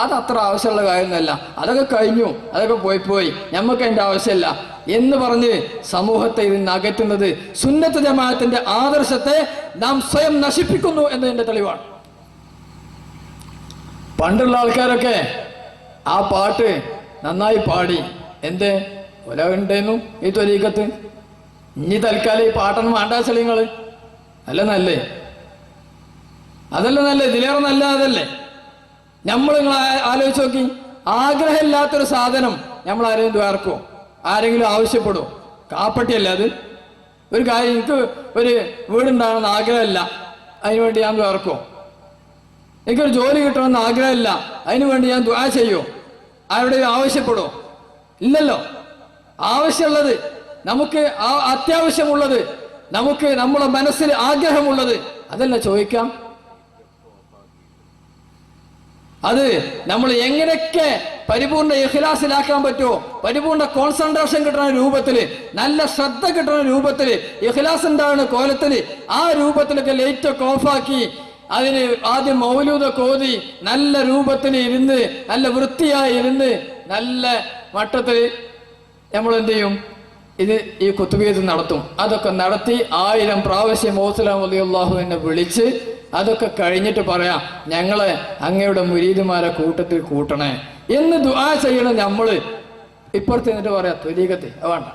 Speaker 3: അത് അത്ര ആവശ്യമുള്ള കാര്യമൊന്നുമല്ല, അതൊക്കെ കഴിഞ്ഞു, അതൊക്കെ പോയി ഞമ്മക്ക് അതിന്റെ ആവശ്യമില്ല എന്ന് പറഞ്ഞ് സമൂഹത്തെ ഇതിന് അകറ്റുന്നത് സുന്നത്ത് ജമാഅത്തിന്റെ ആദർശത്തെ നാം സ്വയം നശിപ്പിക്കുന്നു എന്നതിന്റെ തെളിവാണ്. പണ്ടുള്ള ആൾക്കാരൊക്കെ ആ പാട്ട് നന്നായി പാടി. എന്തേ ഒല ഉണ്ടേന്നു ഈ ത്വരീഖത്ത്? ഇനി തൽക്കാലം ഈ പാട്ടൊന്നും വേണ്ട ചെളിങ്ങള്. നല്ലേ അതല്ല നല്ലേ, ഇതിലേറെ നല്ല അതല്ലേ? നമ്മൾ ആലോചിച്ച് നോക്കി, ആഗ്രഹമില്ലാത്തൊരു സാധനം നമ്മൾ ആരെയും ദ്വാർക്കോ? ആരെങ്കിലും ആവശ്യപ്പെടുമോ? കാപ്പട്ടിയല്ല അത്. ഒരു കാര്യം, എനിക്ക് ഒരു വീടുണ്ടാകണമെന്ന് ആഗ്രഹമില്ല, അതിനുവേണ്ടി ഞാൻ ദ്വാർക്കോ? എനിക്കൊരു ജോലി കിട്ടണമെന്ന് ആഗ്രഹമില്ല, അതിനുവേണ്ടി ഞാൻ ദുആ ചെയ്യോ? ആരുടെയും ആവശ്യപ്പെടുമോ? ഇല്ലല്ലോ. ആവശ്യമുള്ളത് നമുക്ക് ആ അത്യാവശ്യമുള്ളത്, നമുക്ക് നമ്മളെ മനസ്സിൽ ആഗ്രഹമുള്ളത് അതല്ല ചോദിക്കാം. അത് നമ്മൾ എങ്ങനെയൊക്കെ പരിപൂർണ ഇഖ്ലാസിലാക്കാൻ പറ്റുമോ, പരിപൂർണ കോൺസെൻട്രേഷൻ കിട്ടുന്ന രൂപത്തിൽ, നല്ല ശ്രദ്ധ കിട്ടുന്ന രൂപത്തിൽ, ഇഖ്ലാസ് ഉണ്ടാകുന്ന കോലത്തിൽ ആ രൂപത്തിലൊക്കെ ലൈറ്റൊക്കെ ഓഫാക്കി അതിന് ആദ്യം മൗലൂദൊക്കെ ഓതി നല്ല രൂപത്തിൽ ഇരുന്ന് നല്ല വൃത്തിയായി ഇരുന്ന് നല്ല മട്ടത്തിൽ നമ്മൾ എന്ത് ചെയ്യും, ഇത് ഈ കുത്തുബിയത്ത് നടത്തും. അതൊക്കെ നടത്തി 1000 പ്രാവശ്യം മൗസലാം റളിയല്ലാഹുവിനെ വിളിച്ച് അതൊക്കെ കഴിഞ്ഞിട്ട് പറയാം, ഞങ്ങളെ അങ്ങയുടെ മുരീദുമാരെ കൂട്ടത്തിൽ കൂട്ടണേ എന്ന് ദുആ ചെയ്യണം. നമ്മൾ ഇപ്പുറത്ത് എന്നിട്ട് പറയാം ത്വരീഖത്ത് വേണ്ട,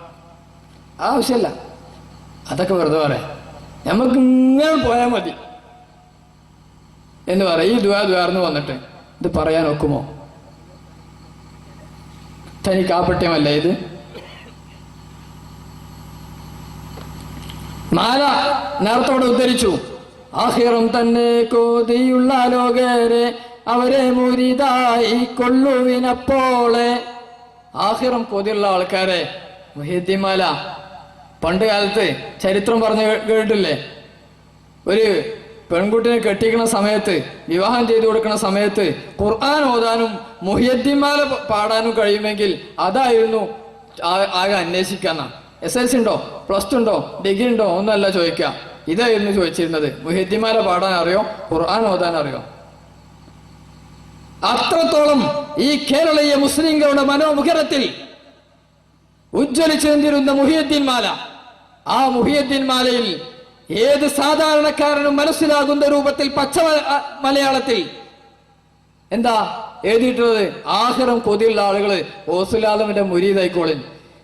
Speaker 3: ആവശ്യമല്ല, അതൊക്കെ വെറുതെ പറയാം, നമുക്ക് ഇങ്ങനെ പോയാൽ മതി എന്ന് പറയാം. ഈ ദ്വാർന്ന് വന്നിട്ട് ഇത് പറയാൻ ഒക്കുമോ? തനിക്ക് കാപ്പട്യമല്ല ഇത്. മാല നേരത്തെ അവിടെ ഉദ്ധരിച്ചു, ആഖിറം തന്നെ കോതിയുള്ള ലോകരെ അവരെ മുരീദായി കൊള്ളുവിനപ്പോളെ. ആഖിറം കൊതിയുള്ള ആൾക്കാരെ മുഹ്യിദ്ദീൻ മാല പണ്ട് കാലത്ത് ചരിത്രം പറഞ്ഞു കേട്ടില്ലേ, ഒരു പെൺകുട്ടിനെ കെട്ടിക്കുന്ന സമയത്ത്, വിവാഹം ചെയ്തു കൊടുക്കുന്ന സമയത്ത് ഖുർആൻ ഓതാനും മുഹ്യിദ്ദീൻ മാല പാടാനും കഴിയുമെങ്കിൽ അതായിരുന്നു ആകെ അന്വേഷിക്കാന്ന. SSLC ഉണ്ടോ, +2 ഉണ്ടോ, ഡിഗ്രി ഉണ്ടോ ഒന്നല്ല ചോദിക്കുക, ഇതായിരുന്നു ചോദിച്ചിരുന്നത്. മുഹ്യിദ്ദീൻ മാല പാടാൻ അറിയോ, ഖുർആൻ ഓതാൻ അറിയോ? അത്രത്തോളം ഈ കേരളീയ മുസ്ലിങ്ങളുടെ മനോമുഖരത്തിൽ ഉജ്ജ്വലിച്ചു നിന്നിരുന്ന മുഹ്യിദ്ദീൻ മാല. ആ മുഹ്യിദ്ദീൻ മാലയിൽ ഏത് സാധാരണക്കാരനും മനസ്സിലാകുന്ന രൂപത്തിൽ പച്ച മലയാളത്തിൽ എന്താ എഴുതിയിട്ടുള്ളത്? ആഖിറം കൊതിയുള്ള ആളുകള് ഓസുലാലമിന്റെ മുരീദായിക്കോളിൻ.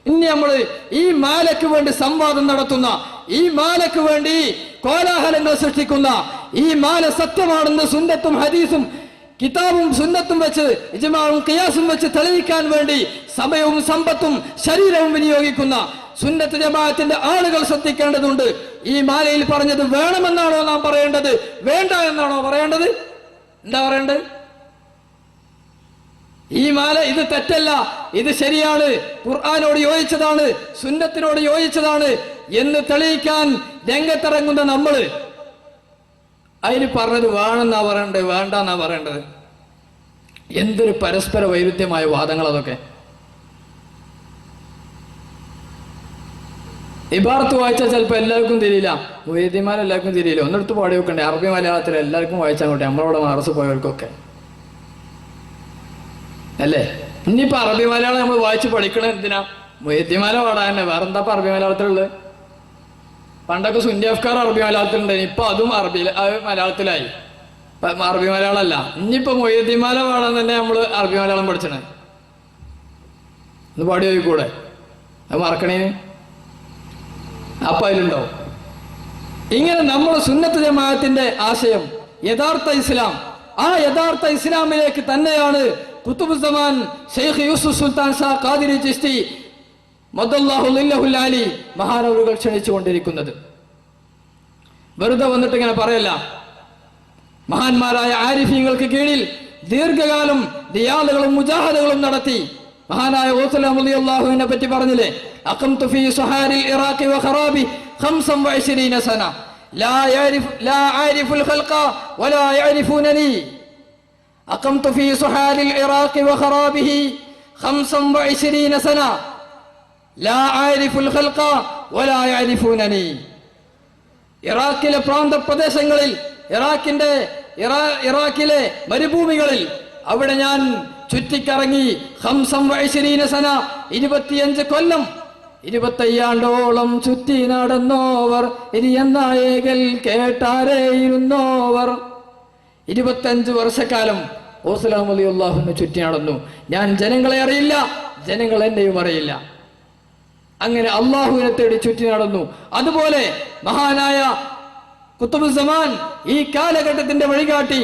Speaker 3: ഇനി നമ്മള് ഈ മാലയ്ക്ക് വേണ്ടി സംവാദം നടത്തുന്ന, ഈ മാലയ്ക്ക് വേണ്ടി കോലാഹലങ്ങൾ സൃഷ്ടിക്കുന്ന, ഈ മാല സത്യമാണെന്ന് സുന്നത്തും ഹദീസും കിതാബും സുന്നത്തും വെച്ച് ഇജ്മാഉം ഖിയാസും വെച്ച് തെളിയിക്കാൻ വേണ്ടി സമയവും സമ്പത്തും ശരീരവും വിനിയോഗിക്കുന്ന സുന്നത്ത് ജമാഅത്തിന്റെ ആളുകൾ ശ്രദ്ധിക്കേണ്ടതുണ്ട്. ഈ മാലയിൽ പറഞ്ഞത് വേണമെന്നാണോ നാം പറയേണ്ടത്, വേണ്ട എന്നാണോ പറയേണ്ടത്? എന്താ പറയേണ്ടത്? ഈ മാല ഇത് തെറ്റല്ല, ഇത് ശരിയാണ്, ഖുർആനോട് യോജിച്ചതാണ്, സുന്നത്തിനോട് യോജിച്ചതാണ് എന്ന് തെളിയിക്കാൻ രംഗത്തിറങ്ങുന്ന നമ്മള് അതിന് പറഞ്ഞത് വേണമെന്നാ പറയേണ്ടത്, വേണ്ടെന്നാ പറയേണ്ടത്? എന്തൊരു പരസ്പര വൈരുദ്ധ്യമായ വാദങ്ങൾ അതൊക്കെ. ഇബാറത്ത് വായിച്ചാൽ ചിലപ്പോൾ എല്ലാവർക്കും തിരിയില്ല, മുഹ്യിദ്ദീൻ മാല എല്ലാവർക്കും തിരിയില്ല. ഒന്നെടുത്ത് പാടി വെക്കണ്ടേ, അറബി മലയാളത്തിൽ എല്ലാവർക്കും വായിച്ചാൽ കൂട്ടെ, നമ്മളവിടെ മദ്രസ പോയവർക്കൊക്കെ അല്ലേ? ഇനിയിപ്പോ അറബി മലയാളം നമ്മൾ വായിച്ച് പഠിക്കണ എന്തിനാ? മുഹ്യിദ്ദീൻ മാല പാടാൻ തന്നെ, വേറെ എന്താ അറബി മലയാളത്തിലുള്ളത്? പണ്ടൊക്കെ സുന്നി അഫ്കാർ അറബി മലയാളത്തിലുണ്ടായി, ഇപ്പൊ അതും മലയാളത്തിലായി, അറബി മലയാളം അല്ല. ഇനിയിപ്പോ മുഹ്യിദ്ദീൻ മാല പാടാൻ തന്നെ നമ്മള് അറബി മലയാളം പഠിച്ചണേ. ഒന്ന് പാടി പോയിക്കൂടെ? അത് മറക്കണേന് അപ്പൊ അതിലുണ്ടാവും. ഇങ്ങനെ നമ്മൾ സുന്നത്ത് ജമാഅത്തിന്റെ ആശയം, യഥാർത്ഥ ഇസ്ലാം, ആ യഥാർത്ഥ ഇസ്ലാമിലേക്ക് തന്നെയാണ് ഖുതുബുസ്സമാൻ ശൈഖ് യൂസുഫ് സുൽത്താൻ ഷാ ഖാദിരി ചിശ്തി മദ്ദല്ലാഹു ളില്ലഹുൽ ആലി മഹാനവറുകൾ ക്ഷണിച്ചുകൊണ്ടിരിക്കുന്നത്. വെറുതെ വന്നിട്ട് ഇങ്ങനെ പറയല്ല. മഹാന്മാരായ ആരിഫീങ്ങൾക്ക് കീഴിൽ ദീർഘകാലം ദിയാലുകളും മുജാഹദകളും നടത്തി. മഹാനായ ഊസലാം റളിയല്ലാഹുവിനെ പറ്റി പറഞ്ഞില്ലേ, അഖംതു ഫീ സുഹാരിൽ ഇറാഖി വ ഖറാബി 25 സന ലാ ആരിഫുൽ ഖൽഖ വലാ യഅരിഫൂനനി. അഖംതു ഫീ സുഹാരിൽ ഇറാഖി വ ഖറാബിഹി 25 സന ലാ ആരിഫുൽ ഖൽഖ വലാ യഅരിഫൂനനി. ഇറാഖിലെ പ്രാന്ത പ്രദേശങ്ങളിൽ, ഇറാഖിലെ മരുഭൂമികളിൽ അവിടെ ഞാൻ ചുറ്റിക്കറങ്ങി. 25 സന 25 കൊല്ലം, 25 ചുറ്റി നടന്നോവർ, ഇനി എന്നായേകൽ കേട്ടാരേയിരുന്നോവർ. 25 വർഷക്കാലം ഓസ്ലാം റളിയല്ലാഹുവിനെ ചുറ്റി നടന്നു. ഞാൻ ജനങ്ങളെ അറിയില്ല, ജനങ്ങൾ എന്നെയും അറിയില്ല. അങ്ങനെ അള്ളാഹുവിനെ തേടി ചുറ്റി നടന്നു. അതുപോലെ മഹാനായ ഖുതുബുസ്സമാൻ, ഈ കാലഘട്ടത്തിന്റെ വഴികാട്ടി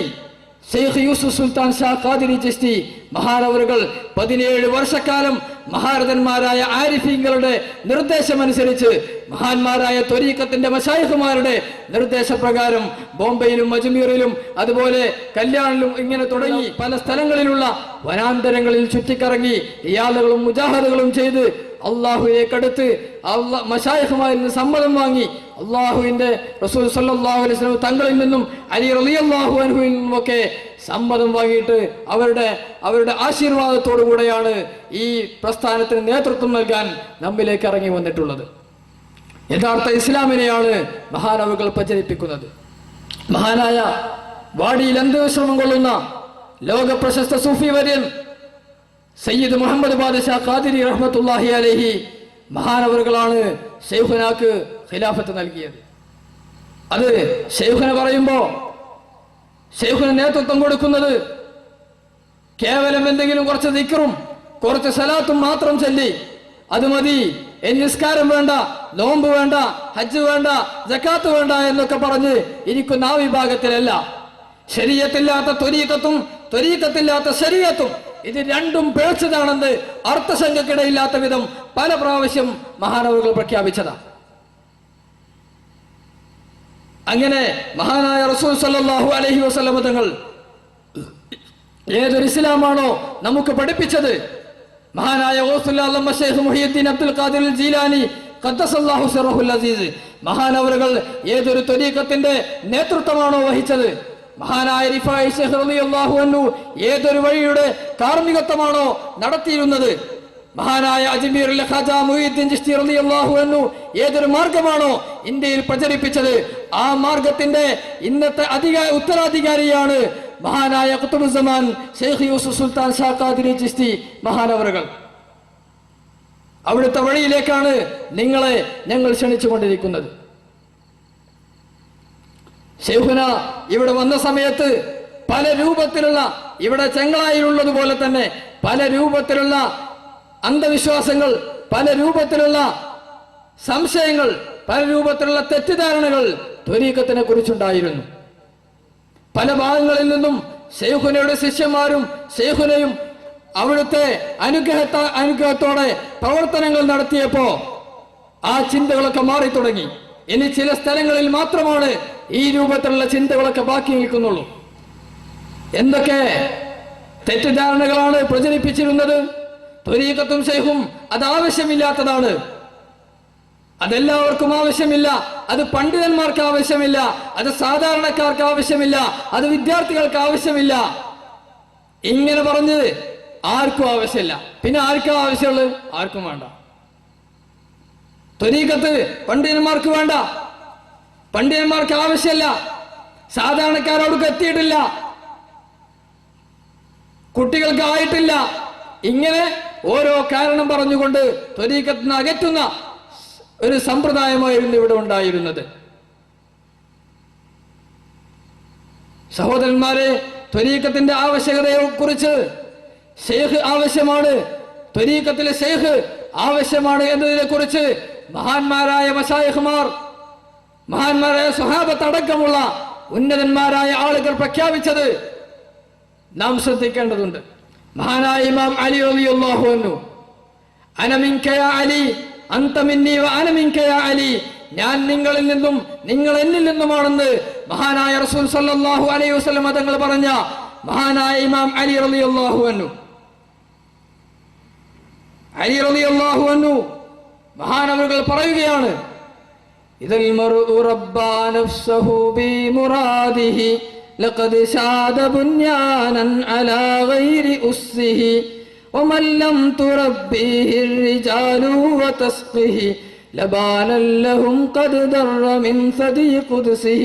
Speaker 3: ശൈഖ് യൂസുഫ് സുൽത്താൻ ഷാ ഖാദിരി ചിശ്തി മഹാനവറുകൾ 17 വർഷക്കാലം മഹാരഥന്മാരായ ആരിഫീങ്ങളുടെ നിർദ്ദേശമനുസരിച്ച്, മഹാന്മാരായ ത്വരീഖത്തിന്റെ മശായിഖുമാരുടെ നിർദ്ദേശപ്രകാരം ബോംബെയിലും അജ്മീറിലും അതുപോലെ കല്യാണിലും ഇങ്ങനെ തുടങ്ങി പല സ്ഥലങ്ങളിലുള്ള വനാന്തരങ്ങളിൽ ചുറ്റിക്കറങ്ങി ഇയാളുകളും മുജാഹദുകളും ചെയ്ത് അള്ളാഹുവിലേക്ക് അടുത്ത് മശായിഖുമാരിൽ നിന്ന് സമ്മതം വാങ്ങി അള്ളാഹുവിന്റെ റസൂൽ സല്ലല്ലാഹു അലൈഹി വസല്ലം തങ്ങളിൽ നിന്നും അലി റളിയല്ലാഹു അൻഹുവിൽ നിന്നുമൊക്കെ സമ്മതം വാങ്ങിയിട്ട് അവരുടെ ആശീർവാദത്തോടു കൂടെയാണ് ഈ പ്രസ്ഥാനത്തിന് നേതൃത്വം നൽകാൻ നമ്മിലേക്ക് ഇറങ്ങി വന്നിട്ടുള്ളത്. യഥാർത്ഥ ഇസ്ലാമിനെയാണ് മഹാനവകൾ പ്രചരിപ്പിക്കുന്നത്. മഹാനായ വാടിയിൽ അന്ത്യവിശ്രമം കൊള്ളുന്ന ലോക പ്രശസ്ത സൂഫി വര്യൻ സയ്യിദ് മുഹമ്മദ് ബാദഷാ ഖാദിരി റഹ്മത്തുള്ളാഹി അലൈഹി മഹാനവറുകളാണ് ശൈഖുനാക്ക് ഖിലാഫത്ത് നൽകിയത്. അത് ശൈഖുന പറയുമ്പോ ശൈഖുന നേതൃത്വം കൊടുക്കുന്നത് കേവലം എന്തെങ്കിലും കുറച്ച് ദിക്റും കുറച്ച് സലാത്തും മാത്രം ചൊല്ലി അത് മതി, നിസ്കാരം വേണ്ട, നോമ്പ് വേണ്ട, ഹജ്ജ് വേണ്ട, സക്കാത്ത് വേണ്ട എന്നൊക്കെ പറഞ്ഞ് ഇരിക്കുന്ന ആ വിഭാഗത്തിലല്ല. ശരീഅത്തില്ലാത്ത ത്വരീഖത്തും ത്വരീഖത്തില്ലാത്ത ശരീഅത്തും ഇത് രണ്ടും പിഴച്ചതാണെന്ന് അർത്ഥശങ്കക്കിടയില്ലാത്ത വിധം പല പ്രാവശ്യം മഹാനവറുകൾ പ്രഖ്യാപിച്ചതാണ്. അങ്ങനെ മഹാനായ റസൂൽ സല്ലല്ലാഹു അലൈഹി വസല്ലം തങ്ങൾ ഏതൊരു ഇസ്ലാമാണോ നമുക്ക് പഠിപ്പിച്ചത്, മഹാനായ ഗൗസുൽ ആലം ശൈഖ് മുഹിയുദ്ദീൻ അബ്ദുൽ ഖാദിർ ജീലാനി ഖദ്ദസല്ലാഹു സിറഹുൽ അസീസ് മഹാനവറുകൾ ഏതൊരു ത്വരീഖത്തിന്റെ നേതൃത്വമാണോ വഹിച്ചത്, മഹാനായ റിഫായി ശൈഖ് റളിയല്ലാഹു അൻഹു ഏതൊരു വഴിയുടെ കാർമ്മികത്വമാണോ നടത്തിയിരുന്നത്, മഹാനായ അജ്മീറുൽ ഖാജ മുഈദ്ദീൻ ചിശ്തി റളിയല്ലാഹു അൻഹു ഏതൊരു മാർഗമാണോ ഇന്ത്യയിൽ പ്രചരിപ്പിച്ചത്, ആ മാർഗത്തിന്റെ ഇന്നത്തെ ഉത്തരാധികാരിയാണ് മഹാനായ ഖുതുബുസ്സമാൻ ശൈഖ് യൂസുഫ് സുൽത്താൻ ഷാ ഖാദിരി ചിശ്തി മഹാനവറുകൾ. അവിടുത്തെ വഴിയിലേക്കാണ് നിങ്ങളെ ഞങ്ങൾ ക്ഷണിച്ചുകൊണ്ടിരിക്കുന്നത്. ശൈഖുന ഇവിടെ വന്ന സമയത്ത് പല രൂപത്തിലുള്ള, ഇവിടെ ചെങ്ങളായിലുള്ളതുപോലെ തന്നെ പല രൂപത്തിലുള്ള അന്ധവിശ്വാസങ്ങൾ, പല രൂപത്തിലുള്ള സംശയങ്ങൾ, പല രൂപത്തിലുള്ള തെറ്റിദ്ധാരണകൾ ത്വരീഖത്തിനെ കുറിച്ചുണ്ടായിരുന്നു. പല ഭാഗങ്ങളിൽ നിന്നും ശൈഖുനയുടെ ശിഷ്യന്മാരും ശൈഖുനയും അവിടുത്തെ അനുഗ്രഹത്തോടെ പ്രവർത്തനങ്ങൾ നടത്തിയപ്പോ ആ ചിന്തകളൊക്കെ മാറി തുടങ്ങി. ഇനി ചില സ്ഥലങ്ങളിൽ മാത്രമാണ് ഈ രൂപത്തിലുള്ള ചിന്തകളൊക്കെ ബാക്കി നിൽക്കുന്നുള്ളൂ. എന്തൊക്കെ തെറ്റിദ്ധാരണകളാണ് പ്രചരിപ്പിച്ചിരുന്നത്? ത്വരീഖത്തും ശൈഖും അത് ആവശ്യമില്ലാത്തതാണ്, അതെല്ലാവർക്കും ആവശ്യമില്ല, അത് പണ്ഡിതന്മാർക്ക് ആവശ്യമില്ല, അത് സാധാരണക്കാർക്ക് ആവശ്യമില്ല, അത് വിദ്യാർത്ഥികൾക്ക് ആവശ്യമില്ല. ഇങ്ങനെ പറഞ്ഞ് ആർക്കും ആവശ്യമില്ല. പിന്നെ ആർക്കും ആവശ്യമുള്ളത്? ആർക്കും വേണ്ട. ത്വരീഖത്ത് പണ്ഡിതന്മാർക്ക് വേണ്ട, പണ്ഡിതന്മാർക്ക് ആവശ്യമില്ല, സാധാരണക്കാരോടൊക്കെ എത്തിയിട്ടില്ല, കുട്ടികൾക്ക് ആയിട്ടില്ല. ഇങ്ങനെ ഓരോ കാരണം പറഞ്ഞുകൊണ്ട് ത്വരീഖത്തിന് അകറ്റുന്ന ഒരു സമ്പ്രദായമായിരുന്നു ഇവിടെ ഉണ്ടായിരുന്നത്. സഹോദരന്മാരെ, ത്വരീഖത്തിന്റെ ആവശ്യകതയെ കുറിച്ച് ശൈഖ് ആവശ്യമാണ്, ത്വരീഖത്തിലെ ശൈഖ് ആവശ്യമാണ് എന്നതിനെ കുറിച്ച് മഹാന്മാരായ മശായിഖുമാർ, മഹാന്മാരായ സ്വഹാബത്ത് അടക്കമുള്ള ഉന്നതന്മാരായ ആളുകൾ പ്രഖ്യാപിച്ചത് നാം ശ്രദ്ധിക്കേണ്ടതുണ്ട്. മഹാനായ ഇമാം അലി റളിയല്ലാഹു അൻഹു, അന മിൻക യാ അലി അൻത മിന്നി വ അന മിൻക യാ അലി, ഞാൻ നിങ്ങളിൽ നിന്നും നിങ്ങൾ എന്നിൽ നിന്നുമാണെന്ന് മഹാനായ റസൂൽ സല്ലല്ലാഹു അലൈഹി വസല്ലം തങ്ങൾ പറഞ്ഞ മഹാനായ ഇമാം അലി റളിയല്ലാഹു അൻഹു, അലി റളിയല്ലാഹു അൻഹു മഹാനവറുകൾ പറയുകയാണ്, ഇദൽ മർഉ റബ്ബാ നഫ്സഹു ബി മുറാദിഹി ലഖദ് ശാദ ബുന്യാനൻ അലാ ഗൈരി ഉസ്സിഹി വമൻ ലം തുറബ്ബിഹി الرجال وتسقه لبانا لهم قد در من ثدي قدسه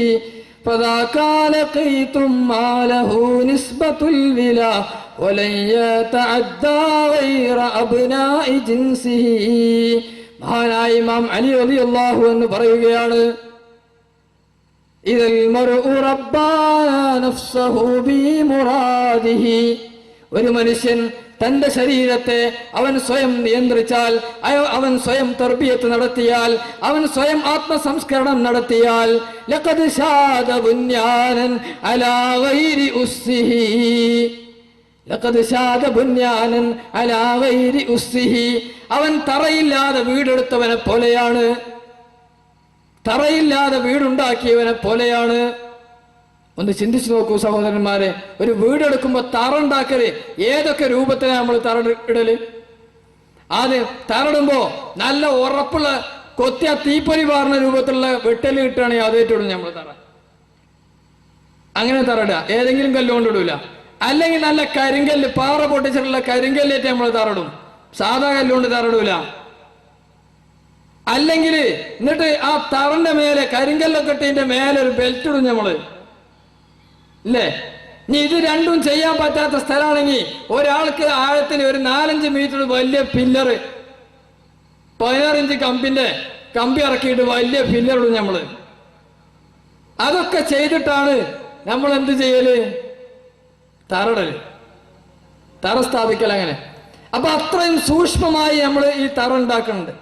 Speaker 3: فذاك لقيتم ما له نسبة الولا ولن يتعدى غير أبناء جنسه. മഹാനായ ഇമാം അലി റളിയല്ലാഹു അൻഹു പറയുകയാണ്, ഇദൽ മർഉ റബ്ബാ നഫ്സഹു ബി മുറാദിഹി, ഒരു മനുഷ്യൻ തന്റെ ശരീരത്തെ അവൻ സ്വയം നിയന്ത്രിച്ചാൽ, അവൻ സ്വയം തർബിയത്ത് നടത്തിയാൽ, അവൻ സ്വയം ആത്മസംസ്കരണം നടത്തിയാൽ, ലഖദ് ശാദ ബുന്യാനൻ അലാ ഗൈരി ഉസ്സിഹി, ലഖദ് ശാദ ബുന്യാനൻ അലാ ഗൈരി ഉസ്സിഹി, അവൻ തറയില്ലാതെ വീടെടുത്തവനെ പോലെയാണ്, തറയില്ലാതെ വീടുണ്ടാക്കിയവനെ പോലെയാണ്. ഒന്ന് ചിന്തിച്ചു നോക്കൂ സഹോദരന്മാരെ, ഒരു വീടെടുക്കുമ്പോൾ തറ ഉണ്ടാക്കല് ഏതൊക്കെ രൂപത്തിലാണ് നമ്മൾ തറ ഇടല്? അത് തറടുമ്പോ നല്ല ഉറപ്പുള്ള കൊത്തിയ തീപ്പൊരി പാർന്ന രൂപത്തിലുള്ള വെട്ടല് കിട്ടുകയാണെങ്കിൽ അതേറ്റോടും നമ്മൾ തറ. അങ്ങനെ തറയിടുക. ഏതെങ്കിലും കല്ലുകൊണ്ട് ഇടൂല. അല്ലെങ്കിൽ നല്ല കരിങ്കല്ല്, പാറ പൊട്ടിച്ചിട്ടുള്ള കരിങ്കല്ലേറ്റ് നമ്മൾ തറയിടും. സാധാ കല്ലുകൊണ്ട് തറയിടൂല. അല്ലെങ്കിൽ എന്നിട്ട് ആ തറന്റെ മേലെ കരിങ്കല്ലൊക്കെ ഇട്ടതിന്റെ മേലെ ഒരു ബെൽറ്റ് ഇടും നമ്മള്, ഇല്ലേ? ഇനി ഇത് രണ്ടും ചെയ്യാൻ പറ്റാത്ത സ്ഥലമാണെങ്കിൽ ഒരാൾക്ക് ആഴത്തിന് ഒരു 4-5 മീറ്റർ വലിയ പില്ലറ്, 16 ഇഞ്ച് കമ്പി ഇറക്കിയിട്ട് വലിയ പില്ലറിടും നമ്മള്. അതൊക്കെ ചെയ്തിട്ടാണ് നമ്മൾ എന്ത് ചെയ്യല്? തറടല്, തറ സ്ഥാപിക്കൽ. അങ്ങനെ അപ്പൊ അത്രയും സൂക്ഷ്മമായി നമ്മൾ ഈ തറ ഉണ്ടാക്കുന്നുണ്ട്.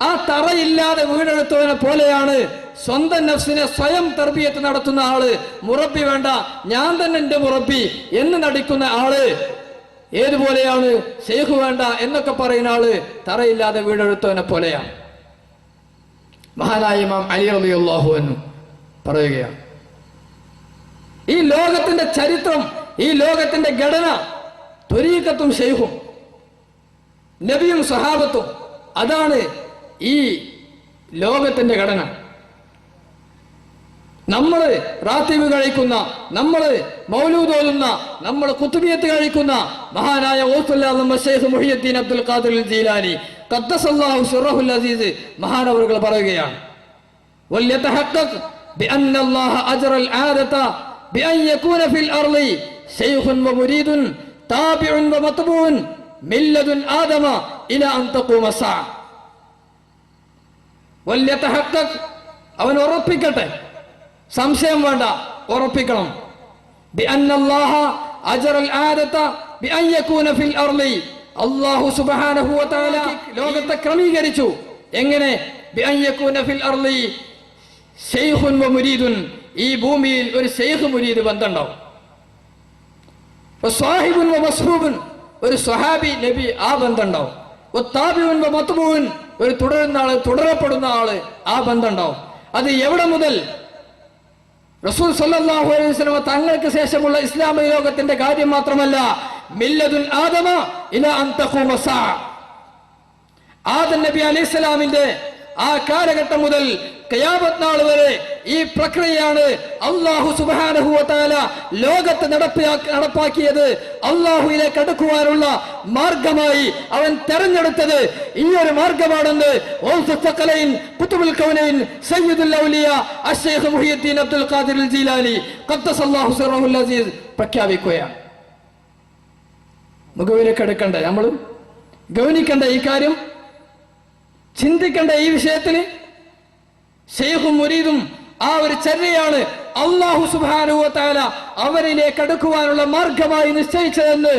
Speaker 3: ആ തറയില്ലാതെ വീടെടുത്തവനെ പോലെയാണ് സ്വന്തം നഫ്സിനെ സ്വയം തർബിയത്ത് നടത്തുന്ന ആള്. മുറബി വേണ്ട, ഞാൻ തന്നെ എന്റെ മുറബി എന്ന് നടിക്കുന്ന ആള്. ഏതുപോലെയാണ്? ശൈഖ് വേണ്ട എന്നൊക്കെ പറയുന്ന ആള് തറയില്ലാതെ വീടെടുത്തവനെ പോലെയാണ്. മഹാനായ ഇമാം അലി റളിയല്ലാഹു അൻഹു പറയുകയാണ്, ഈ ലോകത്തിന്റെ ചരിത്രം, ഈ ലോകത്തിന്റെ ഘടന ത്വരീഖത്തും ശൈഖും നബിയും സഹാബത്തും, അതാണ് ഈ ലോകത്തിന്റെ ഘടന. നമ്മള് റാത്തീബ് കഴിക്കുന്ന, നമ്മള് മൗലൂദ് ഓതുന്ന, നമ്മൾ കുത്തുബിയത്ത് കഴിക്കുന്ന മഹാനായ ഗൗസുൽ ശൈഖ് മുഹിയുദ്ദീൻ അബ്ദുൽ ഖാദിർ ജീലാനി ഖദ്ദസല്ലാഹു സിർറഹുൽ അസീസ് മഹാനവറുകൾ പറയുകയാണ്, വൽയതഹഖഖ് ബിഅന്ന അല്ലാഹ അജ്റൽ ആദത ബിഅൻ യകൂന ഫിൽ അർളി ശൈഖുൻ വമുരീദുൻ താബിഉൻ വമത്ബൂൻ മില്ലദുൻ ആദമ ഇലാ അൻ തഖൂമ സഅ. വൽയതഹഖഖ്, അവൻ ഉറപ്പിക്കട്ടെ, സംശയം വേണ്ട, ഉറപ്പിക്കണം. ബിഅന്ന അല്ലാഹ അജ്റൽ ആദത ബിഅൻ യകൂന ഫിൽ അർളി, അല്ലാഹു സുബ്ഹാനഹു വ തആല ലോകത്തെ ക്രമീകരിച്ചു. എങ്ങനെ? ബിഅൻ യകൂന ഫിൽ അർളി ശൈഖുൻ വമുരീദുൻ, ഈ ഭൂമിയിൽ ഒരു ശൈഖ് മുരീദ് ബന്ധമുണ്ടാവും. വസ്വാഹിബുൻ വമസ്ഹൂബുൻ, ഒരു സ്വഹാബി നബി, ആ ബന്ധം ഉണ്ടാവും. വത്താബിഉൻ വമത്ബൂൻ, ഒരു തുടരുന്ന ആള്, തുടരപ്പെടുന്ന ആള്, ആ ബന്ധം ഉണ്ടാവും. അത് എവിടെ മുതൽ? റസൂൽ സല്ലല്ലാഹു അലൈഹി വസല്ലം തങ്ങൾക്ക് ശേഷമുള്ള ഇസ്ലാമിക ലോകത്തിന്റെ കാര്യം മാത്രമല്ല, മില്ലദുൻ ആദമ ഇലാ അൻ തഖൂമ സഅ, ആദം നബി അലൈഹിസ്സലാമിന്റെ ആ കാലഘട്ടം മുതൽ ഖിയാമത്ത് നാൾ വരെ ഈ പ്രക്രിയയാണ് അല്ലാഹു സുബ്ഹാനഹു വ തആല ലോകത്ത് നടപ്പാക്കിയത്. അല്ലാഹുവിലേക്ക് അടുക്കുവാനുള്ള മാർഗമായി അവൻ തെരഞ്ഞെടുത്തത് ഈ ഒരു മാർഗമാണെന്ന് ഖുതുബുൽ കൗനൈൻ സയ്യിദുൽ ഔലിയ അശ്ശൈഖ് മുഹിയുദ്ദീൻ അബ്ദുൽ ഖാദിർ ജീലാനി ഖദ്ദസല്ലാഹു സിർറഹുൽ അസീസ് പ്രഖ്യാപിക്കുകയാണ്. മുഖവിലേക്ക് എടുക്കണ്ടേ? നമ്മൾ ഗൗനിക്കണ്ട ഈ കാര്യം, ചിന്തിക്കണ്ട ഈ വിഷയത്തിൽ. ശൈഖും മുരീദും ആ ഒരു ചര്യയാണ് അല്ലാഹു സുബ്ഹാനഹു വ തആല അവരിലേക്ക് അടുക്കുവാനുള്ള മാർഗമായി നിശ്ചയിച്ചതെന്ന്